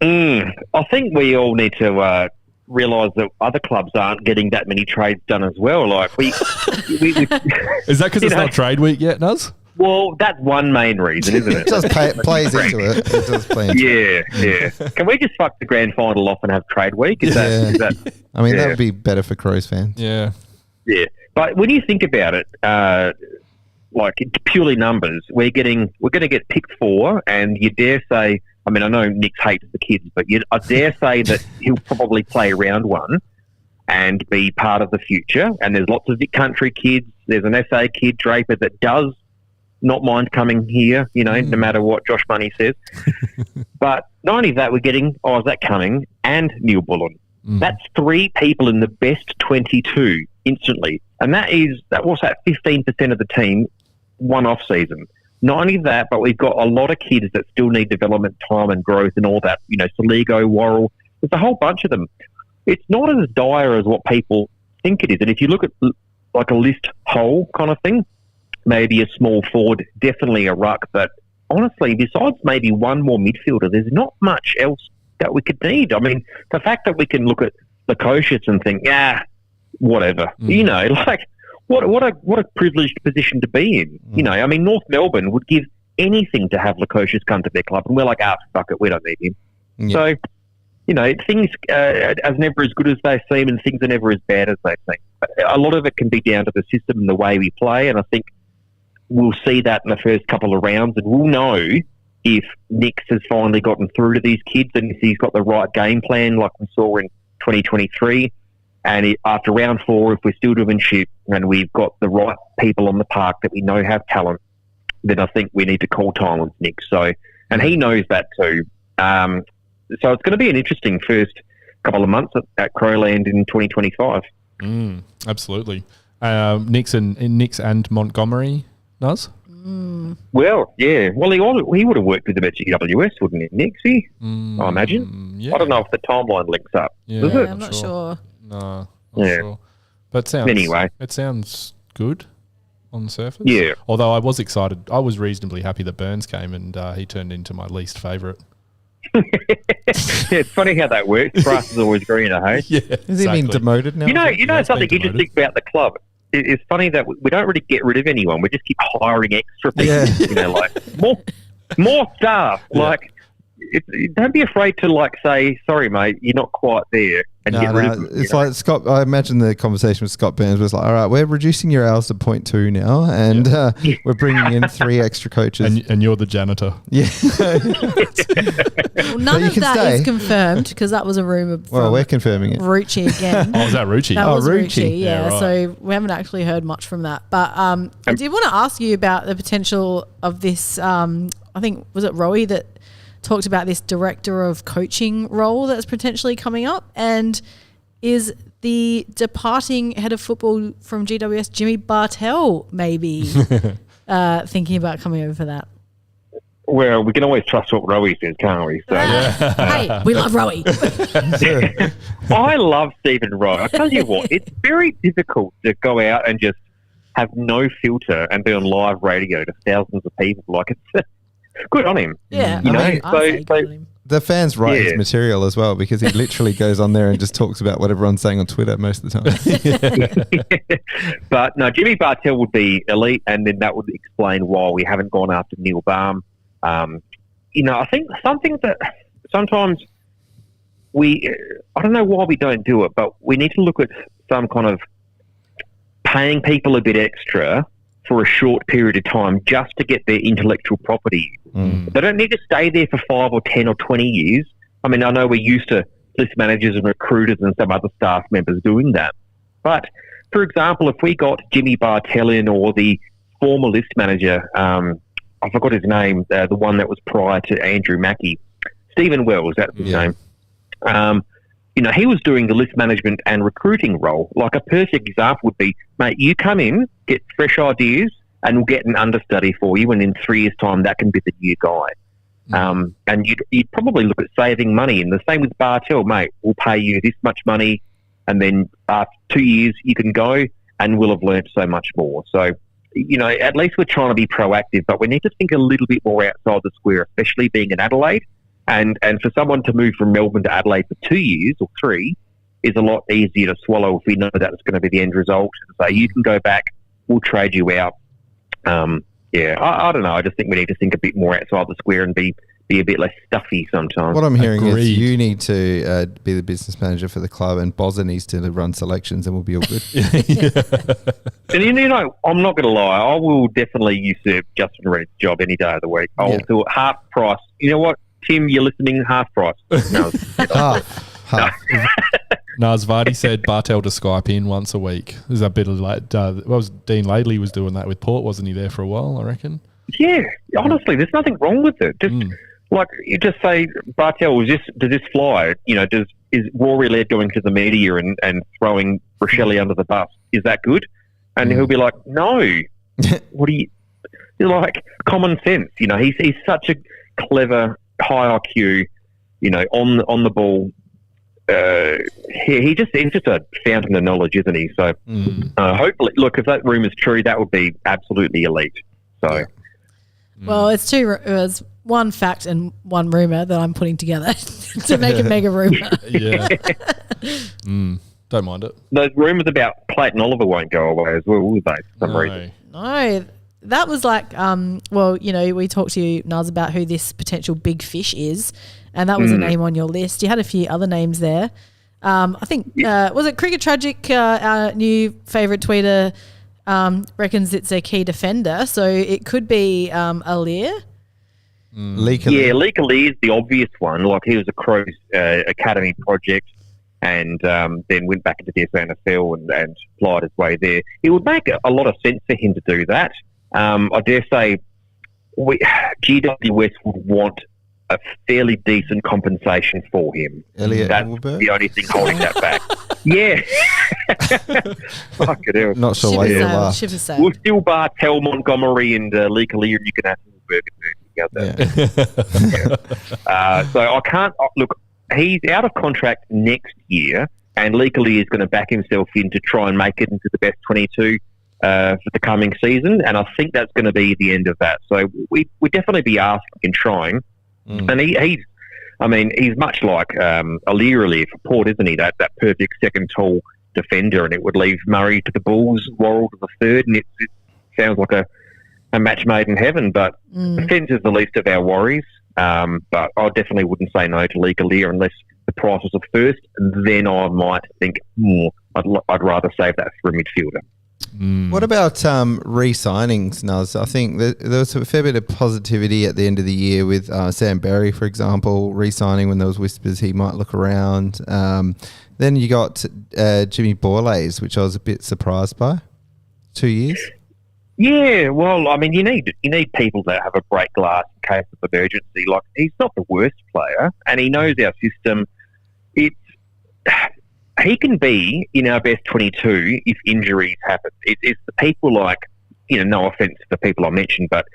I think we all need to realise that other clubs aren't getting that many trades done as well. Like we Is that because it's not trade week yet, Nuz? Well, that's one main reason, isn't it? It just plays into it. It does play into it. Yeah. Can we just fuck the grand final off and have trade week? Is that I mean, that would be better for Crows fans. Yeah. Yeah. But when you think about it, like purely numbers, we're going to get picked 4, and you dare say, I mean, I know Nick hates the kids, but I dare say that he'll probably play round 1 and be part of the future. And there's lots of Vic Country kids. There's an SA kid, Draper, that does not mind coming here, no matter what Josh Money says. But not only that, we're getting Isaac Cumming and Neil Bullen. That's 3 people in the best 22 instantly. And that was at 15% of the team one off season. Not only that, but we've got a lot of kids that still need development time and growth and all that. Saligo, Worrell, there's a whole bunch of them. It's not as dire as what people think it is. And if you look at like a list whole kind of thing, maybe a small forward, definitely a ruck. But honestly, besides maybe one more midfielder, there's not much else that we could need. I mean, the fact that we can look at the Koshits and think, whatever. Like what a privileged position to be in. I mean, North Melbourne would give anything to have Lukosius come to their club, and we're like, fuck it, we don't need him. Yeah. So, things are never as good as they seem, and things are never as bad as they seem. But a lot of it can be down to the system and the way we play, and I think we'll see that in the first couple of rounds, and we'll know if Nix has finally gotten through to these kids and if he's got the right game plan like we saw in 2023. And after round 4, if we're still doing shit and we've got the right people on the park that we know have talent, then I think we need to call time on Nick. So, and he knows that too. So it's going to be an interesting first couple of months at Crowland in 2025. Absolutely. Nix and Montgomery, Nuz? Well, yeah. Well, he would have worked with them at GWS, wouldn't he, Nixie? I imagine. Yeah. I don't know if the timeline links up. Yeah, Does it? I'm not sure. No, not sure. But it sounds good on the surface. Yeah. Although I was excited. I was reasonably happy that Burns came and he turned into my least favourite. It's funny how that works. Grass is always greener, hey? Yeah. Has he been demoted now? You know something interesting about the club? It's funny that we don't really get rid of anyone. We just keep hiring extra people. Yeah. Like more staff. Yeah. Like don't be afraid to say, sorry, mate, you're not quite there, and get rid of them. It's like Scott. I imagine the conversation with Scott Burns was like, all right, we're reducing your hours to 0.2 now, and we're bringing in 3 extra coaches, and you're the janitor. Yeah. Well, none of that is confirmed because that was a rumor. Well, we're confirming it. Rucci again. Oh, is that Rucci? That was Rucci. Rucci, yeah. right. So we haven't actually heard much from that. But I did want to ask you about the potential of this. I think, was it Rowie that talked about this director of coaching role that's potentially coming up? And is the departing head of football from GWS, Jimmy Bartell, maybe thinking about coming over for that? Well, we can always trust what Rowie says, can't we? So, Hey, we love Rowie. I love Stephen Rowe. I tell you what, it's very difficult to go out and just have no filter and be on live radio to thousands of people. It's good on him. Yeah, You know, I say good on him. The fans write his material as well because he literally goes on there and just talks about what everyone's saying on Twitter most of the time. But no, Jimmy Bartell would be elite, and then that would explain why we haven't gone after Neil Baum. I think something that sometimes I don't know why we don't do it, but we need to look at some kind of paying people a bit extra for a short period of time just to get their intellectual property. They don't need to stay there for 5 or 10 or 20 years. I mean, I know we're used to list managers and recruiters and some other staff members doing that. But, for example, if we got Jimmy Bartell in or the former list manager, I forgot his name, the one that was prior to Andrew Mackey, Stephen Wells, that's his name. He was doing the list management and recruiting role. Like a perfect example would be, mate, you come in, get fresh ideas, and we'll get an understudy for you, and in 3 years' time, that can be the new guy. And you'd probably look at saving money. And the same with Bartell, mate, we'll pay you this much money, and then after 2 years, you can go, and we'll have learned so much more. So, at least we're trying to be proactive, but we need to think a little bit more outside the square, especially being in Adelaide. And for someone to move from Melbourne to Adelaide for 2 years or 3 is a lot easier to swallow if we know that's going to be the end result. So you can go back, we'll trade you out. I don't know. I just think we need to think a bit more outside the square and be a bit less stuffy sometimes. What I'm hearing is you need to be the business manager for the club, and Bozza needs to run selections, and we'll be all good. And I'm not going to lie. I will definitely usurp Justin Reed's job any day of the week. I'll do it half price. You know what, Tim? You're listening, half price. No, half. Vardy said Bartell to Skype in once a week. Is that a bit of like Dean Laidley was doing that with Port, wasn't he there for a while, I reckon? Yeah, honestly, there's nothing wrong with it. Just like you just say, Bartell, does this fly? Is Rory Laird going to the media and throwing Rochelle under the bus? Is that good? And he'll be like, no. What do you? You're like common sense. He's such a clever, high IQ. On the ball. He's just a fountain of knowledge, isn't he? So hopefully, look, if that rumour's true, that would be absolutely elite. So, well, it's one fact and one rumour that I'm putting together to make a mega rumour. Yeah. Don't mind it. Those rumours about Clayton Oliver won't go away as well, will they? For some reason. No. That was like, we talked to you, Naz, about who this potential big fish is, and that was a name on your list. You had a few other names there. I think, was it Cricket Tragic, our new favourite tweeter, reckons it's a key defender, so it could be Alir. Leek Alir is the obvious one. Like, he was a Crows Academy project and then went back into the SANFL and applied his way there. It would make a lot of sense for him to do that. I dare say GWS would want a fairly decent compensation for him. Elliot That's Engelberg? the only thing holding that back. Yeah. Fuck it hell. Not sure why you laugh. Shiver sailed. We'll still Bartell, Montgomery and Leek Alir, and you can have Engelberg together. So I can't... Look, he's out of contract next year, and Leek Alir is going to back himself in to try and make it into the best 22 for the coming season, and I think that's going to be the end of that. So we definitely be asking and trying. And he's much like Alir for Port, isn't he? That perfect second tall defender, and it would leave Murray to the Bulls, Worrell to the third, and it sounds like a match made in heaven. But defence is the least of our worries. But I definitely wouldn't say no to Lee Galea unless the price was a first, and then I might think, I'd rather save that for a midfielder. What about re-signings, Nuz? I think there was a fair bit of positivity at the end of the year with Sam Berry, for example, re-signing when there was whispers he might look around. Then you got Jimmy Borlase, which I was a bit surprised by. 2 years. Yeah, well, I mean, you need people that have a break glass in case of emergency. Like, he's not the worst player, and he knows our system. He can be in our best 22 if injuries happen. It's the people like, no offence to the people I mentioned, but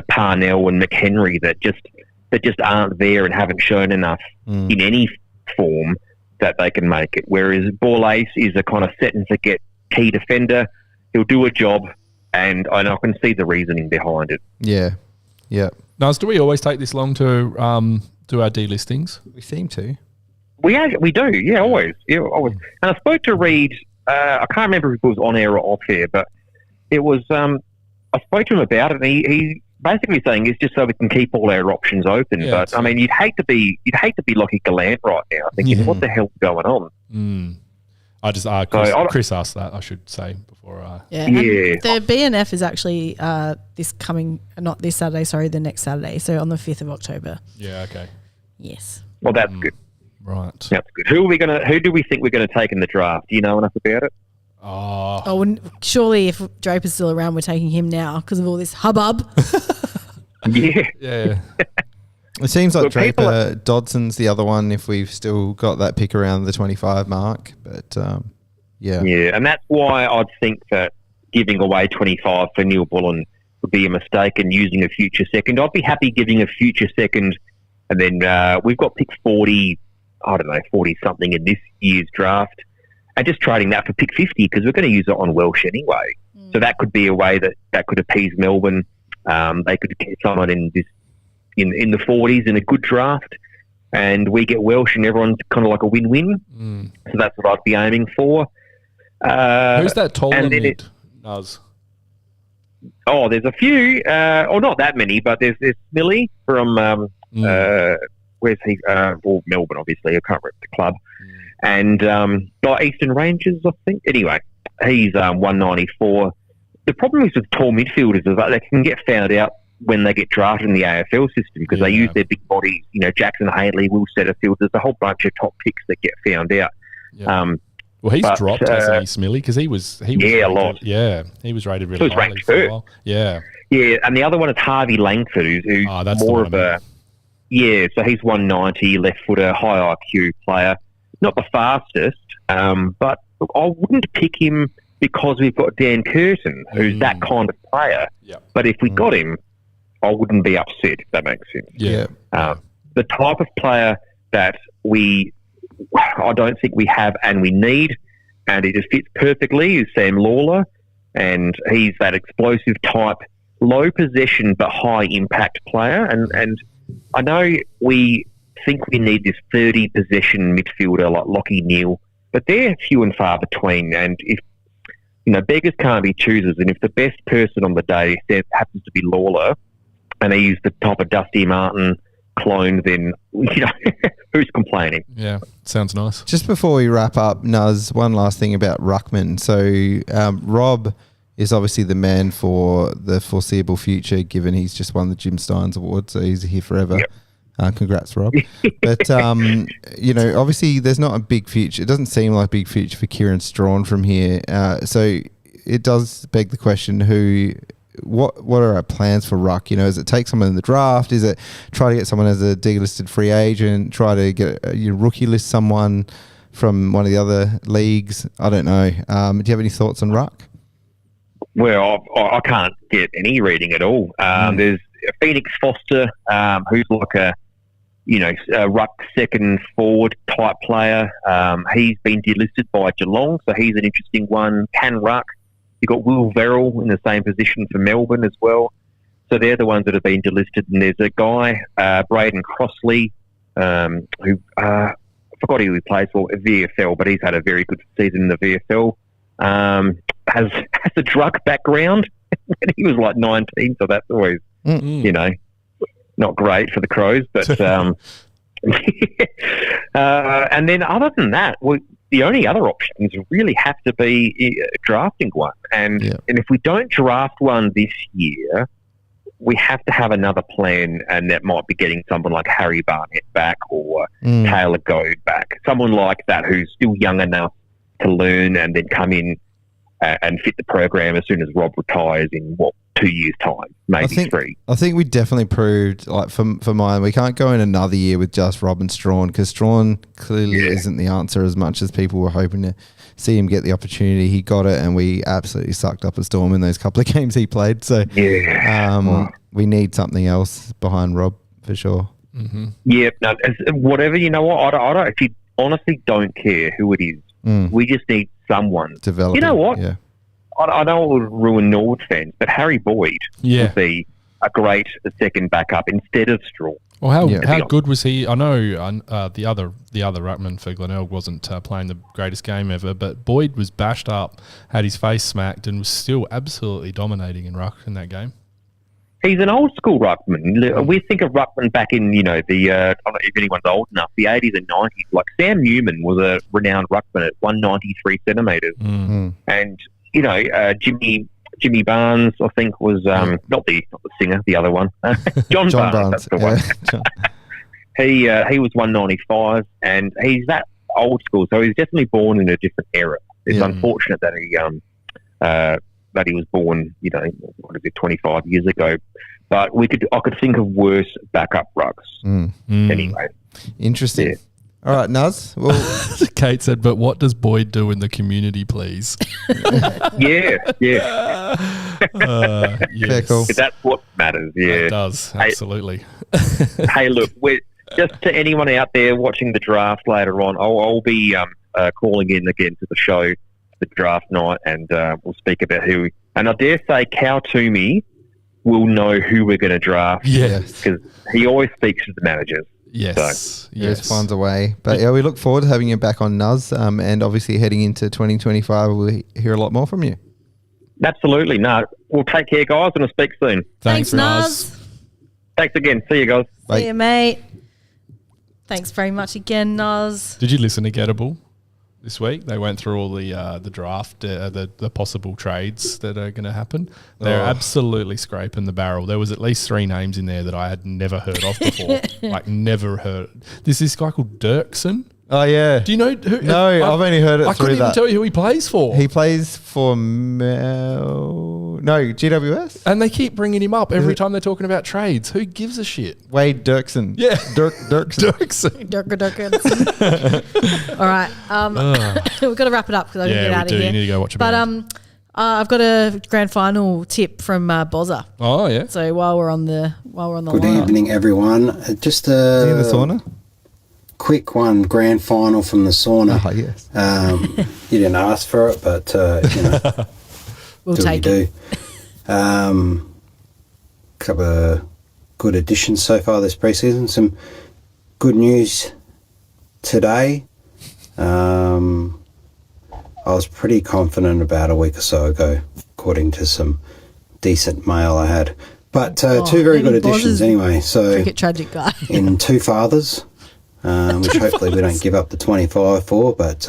Parnell and McHenry that just aren't there and haven't shown enough in any form that they can make it. Whereas Borlase is a kind of set and forget key defender. He'll do a job. And I can see the reasoning behind it. Yeah. Nuz, do we always take this long to do our delistings? We seem to. We do, yeah, always. Yeah, always. And I spoke to Reed, I can't remember if it was on air or off air, but it was, I spoke to him about it, and he basically saying it's just so we can keep all our options open. Yeah, but, I mean, you'd hate to be Lockie Gallant right now, thinking, what the hell's going on? I just Chris asked that, I should say, before I... Yeah. The BNF is actually not this Saturday, sorry, the next Saturday, so on the 5th of October. Yeah, okay. Yes. Well, that's good. Right. That's good. Who do we think we're going to take in the draft? Do you know enough about it? Surely if Draper's still around, we're taking him now because of all this hubbub. Yeah. It seems like Draper, Dodson's the other one if we've still got that pick around the 25 mark. But, yeah. Yeah, and that's why I'd think that giving away 25 for Neil Bullen would be a mistake and using a future second. I'd be happy giving a future second, and then we've got pick 40, 40-something in this year's draft, and just trading that for pick 50 because we're going to use it on Welsh anyway. So that could be a way that could appease Melbourne. They could get someone in the 40s in a good draft, and we get Welsh and everyone's kind of like a win-win. So that's what I'd be aiming for. Who's that taller mid, Nuz? Oh, there's a few, or not that many, but there's Millie from, where's he? Melbourne, obviously. I can't remember the club. And Eastern Rangers, I think. Anyway, he's 194. The problem is with tall midfielders is that they can get found out when they get drafted in the AFL system because they use their big bodies. Jackson Haley, Will Setterfield. There's a whole bunch of top picks that get found out. Yeah. Well, he's dropped, hasn't he, Smilly? Because he was rated, a lot. Yeah, he was rated really highly for a while. Yeah. Yeah, and the other one is Harvey Langford, who's more of a... Yeah, so he's 190, left footer, high IQ player. Not the fastest, but I wouldn't pick him because we've got Dan Curtin, who's that kind of player. Yep. But if we got him, I wouldn't be upset, if that makes sense. Yeah. The type of player that I don't think we have and we need, and he just fits perfectly, is Sam Lawler, and he's that explosive type, low possession but high impact player. And I know we think we need this 30 possession midfielder like Lockie Neal, but they're few and far between. And if beggars can't be choosers, and if the best person on the day happens to be Lawler, and they use the type of Dusty Martin clone, then who's complaining? Yeah, sounds nice. Just before we wrap up, Nuz, one last thing about Ruckman. So Rob is obviously the man for the foreseeable future, given he's just won the Jim Steins Award, so he's here forever. Yep. Congrats, Rob. But obviously there's not a big future. It doesn't seem like a big future for Kieran Strawn from here. So it does beg the question: what are our plans for Ruck? Is it take someone in the draft? Is it try to get someone as a delisted free agent? Try to get rookie list someone from one of the other leagues? I don't know. Do you have any thoughts on Ruck? Well, I can't get any reading at all. There's Phoenix Foster, who's like a ruck second forward type player. He's been delisted by Geelong, so he's an interesting one. Can Ruck. You've got Will Verrill in the same position for Melbourne as well. So they're the ones that have been delisted. And there's a guy, Braden Crossley, who I forgot who he plays for at VFL, but he's had a very good season in the VFL. Has a drug background when he was like 19, so that's always, not great for the Crows. But and then other than that, the only other options really have to be drafting one. And if we don't draft one this year, we have to have another plan, and that might be getting someone like Harry Barnett back or Taylor Goad back. Someone like that who's still young enough to learn and then come in and fit the program as soon as Rob retires in, 2 years' time, maybe 3. I think we definitely proved, like for mine, we can't go in another year with just Rob and Strawn, because Strawn clearly isn't the answer as much as people were hoping to see him get the opportunity. He got it, and we absolutely sucked up a storm in those couple of games he played. So we need something else behind Rob for sure. Mm-hmm. Yeah, no, whatever, you know what, I don't, if you honestly don't care who it is, we just need someone. Developing, you know what? Yeah. I know it would ruin Norwood fans, but Harry Boyd would be a great second backup instead of Straw. Well, how good was he? I know the other ruckman for Glenelg wasn't playing the greatest game ever, but Boyd was bashed up, had his face smacked, and was still absolutely dominating in ruck in that game. He's an old school ruckman. We think of ruckman back in, I don't know if anyone's old enough, the 80s and 90s. Like Sam Newman was a renowned ruckman at 193 centimetres. And, Jimmy Barnes, I think, was not the singer, the other one. John Barnes, that's the one. He was 195, and he's that old school, so he's definitely born in a different era. It's unfortunate that he was born, 25 years ago. But I could think of worse backup rucks. Anyway, interesting. Yeah. All right, Nuz. Well, Kate said, "But what does Boyd do in the community, please?" Yeah. Fair call. That's what matters. Yeah, it does absolutely. Hey, look, just to anyone out there watching the draft later on, I'll be calling in again to the show, the draft night, and we'll speak about who. And I dare say, Cal Toomey will know who we're going to draft. Yes, because he always speaks to the managers. Yes, He always finds a way. But we look forward to having you back on Nuz, and obviously heading into 2025, we'll hear a lot more from you. Absolutely. No, we'll take care, guys, and I'll speak soon. Thanks, Nuz. Thanks again. See you, guys. Bye. See you, mate. Thanks very much again, Nuz. Did you listen to Gettable this week? They went through all the draft, the possible trades that are going to happen. They're absolutely scraping the barrel. There was at least 3 names in there that I had never heard of before. Never heard. There's this guy called Dirksen. Oh, yeah. Do you know who? No, I've only heard it I through couldn't even that. tell you who he plays for. He plays for GWS? And they keep bringing him up every time they're talking about trades. Who gives a shit? Wade Dirksen. Yeah. Dirksen. All right. We've got to wrap it up because I didn't get out of here. You need to go watch a band. But I've got a grand final tip from Bozza. Oh, yeah. So while we're on the Good line. evening, everyone. Just in the sauna? Quick one, grand final from the sauna. Oh, yes. You didn't ask for it, but We'll do take what you it. do. Couple of good additions so far this preseason. Some good news today. I was pretty confident about a week or so ago, according to some decent mail I had. But 2 very good additions anyway. So Cricket tragic guy. in 2 fathers, which hopefully we don't give up the 25 for, but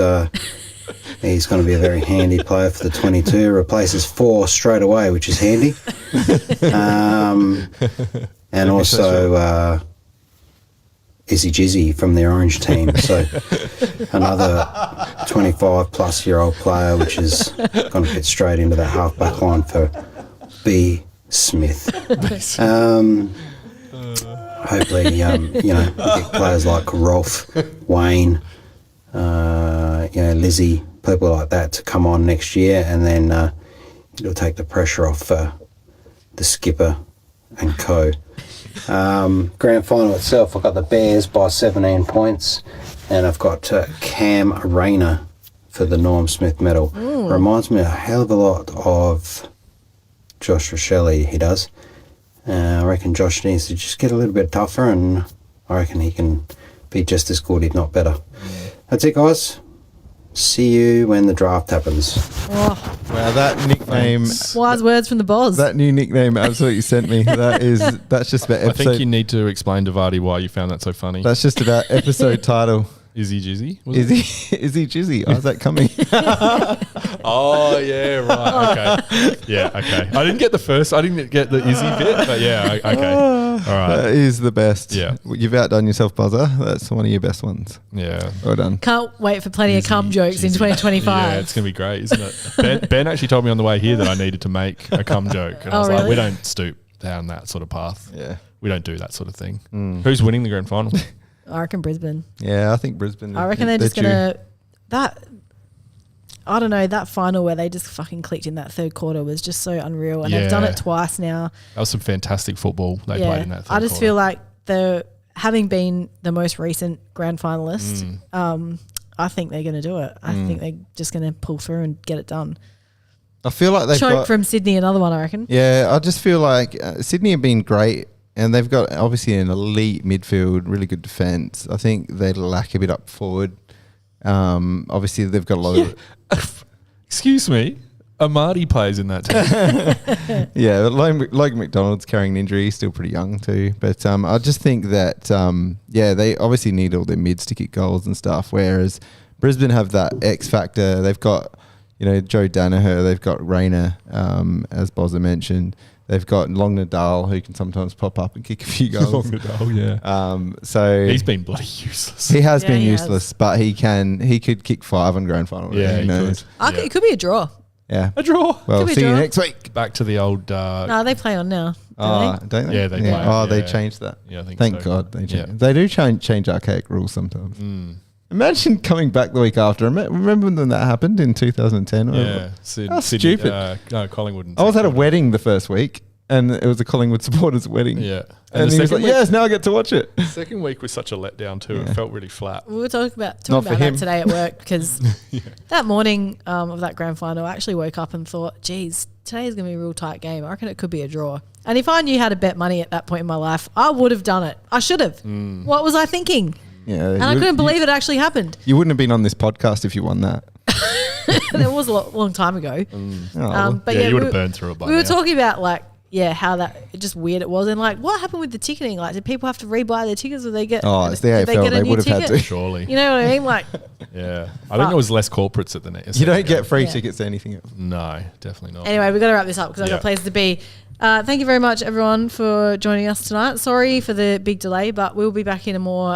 he's going to be a very handy player for the 22. Replaces 4 straight away, which is handy. And also Izzy Jizzy from the Orange team. So another 25-plus-year-old player, which is going to fit straight into that half-back line for B. Smith. Hopefully, we get players like Rolf, Wayne, Lizzie, people like that to come on next year, and then it'll take the pressure off the skipper and co. Grand final itself, I've got the Bears by 17 points, and I've got Cam Rayner for the Norm Smith medal. Reminds me a hell of a lot of Josh Rochelle, he does. I reckon Josh needs to just get a little bit tougher, and I reckon he can be just as good, if not better. That's it, guys. See you when the draft happens. Oh, Wow, that nickname. Thanks. Wise words from the Boz. That new nickname absolutely sent me. That's just about I episode. think you need to explain to Vardy why you found that so funny. That's just about episode title. Izzy Jizzy? Izzy Jizzy. How's that coming? Oh, yeah, right. Okay. Yeah, okay. I didn't get the Izzy bit, but yeah, okay. All right. That is the best. Yeah. You've outdone yourself, Bozza. That's one of your best ones. Yeah. Well done. Can't wait for plenty of cum jokes in 2025. Yeah, it's going to be great, isn't it? Ben actually told me on the way here that I needed to make a cum joke. And I was like, we don't stoop down that sort of path. Yeah. We don't do that sort of thing. Who's winning the grand final? I reckon Brisbane. Yeah, I think Brisbane. I reckon they're just going to... I don't know, that final where they just fucking clicked in that third quarter was just so unreal. And they've done it twice now. That was some fantastic football they played in that third quarter. I just feel like having been the most recent grand finalist, I think they're going to do it. I think they're just going to pull through and get it done. I feel like they've Choke from Sydney, another one, I reckon. Yeah, I just feel like Sydney have been great. And they've got obviously an elite midfield, really good defence. I think they lack a bit up forward. Obviously, they've got a lot of... Excuse me. Amadi plays in that team. Yeah, Logan McDonald's carrying an injury. He's still pretty young too. But I just think that, they obviously need all their mids to kick goals and stuff, whereas Brisbane have that X factor. They've got, Joe Danaher. They've got Rayner, as Bozza mentioned. They've got Long Nadal, who can sometimes pop up and kick a few goals. Long Nadal, yeah. So he's been bloody useless. He has been useless, but he could kick 5 on grand final. Yeah, he knows. could. It could be a draw. Yeah, a draw. Well, see you next week. Back to the old. No, they play on now. Don't they? Yeah, they play. Oh, they changed that. Yeah, I think Thank so. God they changed. They do change archaic rules sometimes. Imagine coming back the week after. Remember when that happened in 2010? Yeah, How stupid. No, Collingwood. I was at a wedding the first week, and it was a Collingwood supporters wedding. Yeah, and he was like, "Yes, now I get to watch it." Second week was such a letdown too. It felt really flat. We were talking about that today at work because that morning of that grand final, I actually woke up and thought, geez, today is going to be a real tight game. I reckon it could be a draw. And if I knew how to bet money at that point in my life, I would have done it. I should have. What was I thinking? Yeah, and I couldn't believe it actually happened. You wouldn't have been on this podcast if you won that. That was a long time ago. But you would have burned through it by now. We were talking about how that just weird it was, and what happened with the ticketing? did people have to rebuy their tickets, or they get? Oh, it's the AFL. They would have had to. Surely. You know what I mean? Yeah, I think there was less corporates at the net. You don't get free tickets to anything else. No, definitely not. Anyway, we've got to wrap this up because I've got a place to be. Thank you very much, everyone, for joining us tonight. Sorry for the big delay, but we'll be back in a more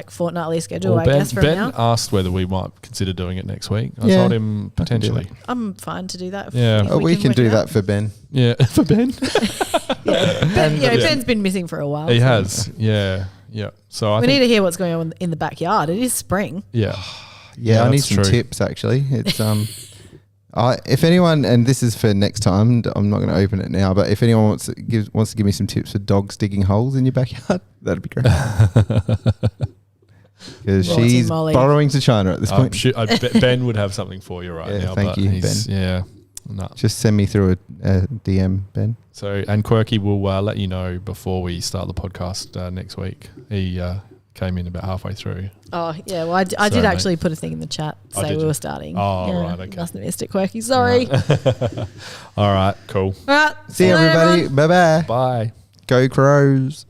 fortnightly schedule, I guess, from now. Ben asked whether we might consider doing it next week. I told him potentially. I'm fine to do that. We can do that for Ben. Yeah, for Ben. Ben's been missing for a while. He has. Yeah. So we need to hear what's going on in the backyard. It is spring. Yeah. I need some tips, actually. It's if anyone, and this is for next time, I'm not going to open it now, but if anyone wants to give me some tips for dogs digging holes in your backyard, that'd be great. Because she's borrowing to China at this point. I bet Ben would have something for you now. Thank you, Ben. Yeah. No. Just send me through a DM, Ben. So, and Quirky will let you know before we start the podcast next week. He came in about halfway through. Oh, yeah. Well, I did actually put a thing in the chat say we were starting. Oh, right. Okay. Must have missed it, Quirky. Sorry. All right. Cool. All right. See you, everybody. Bye-bye. Bye. Go Crows.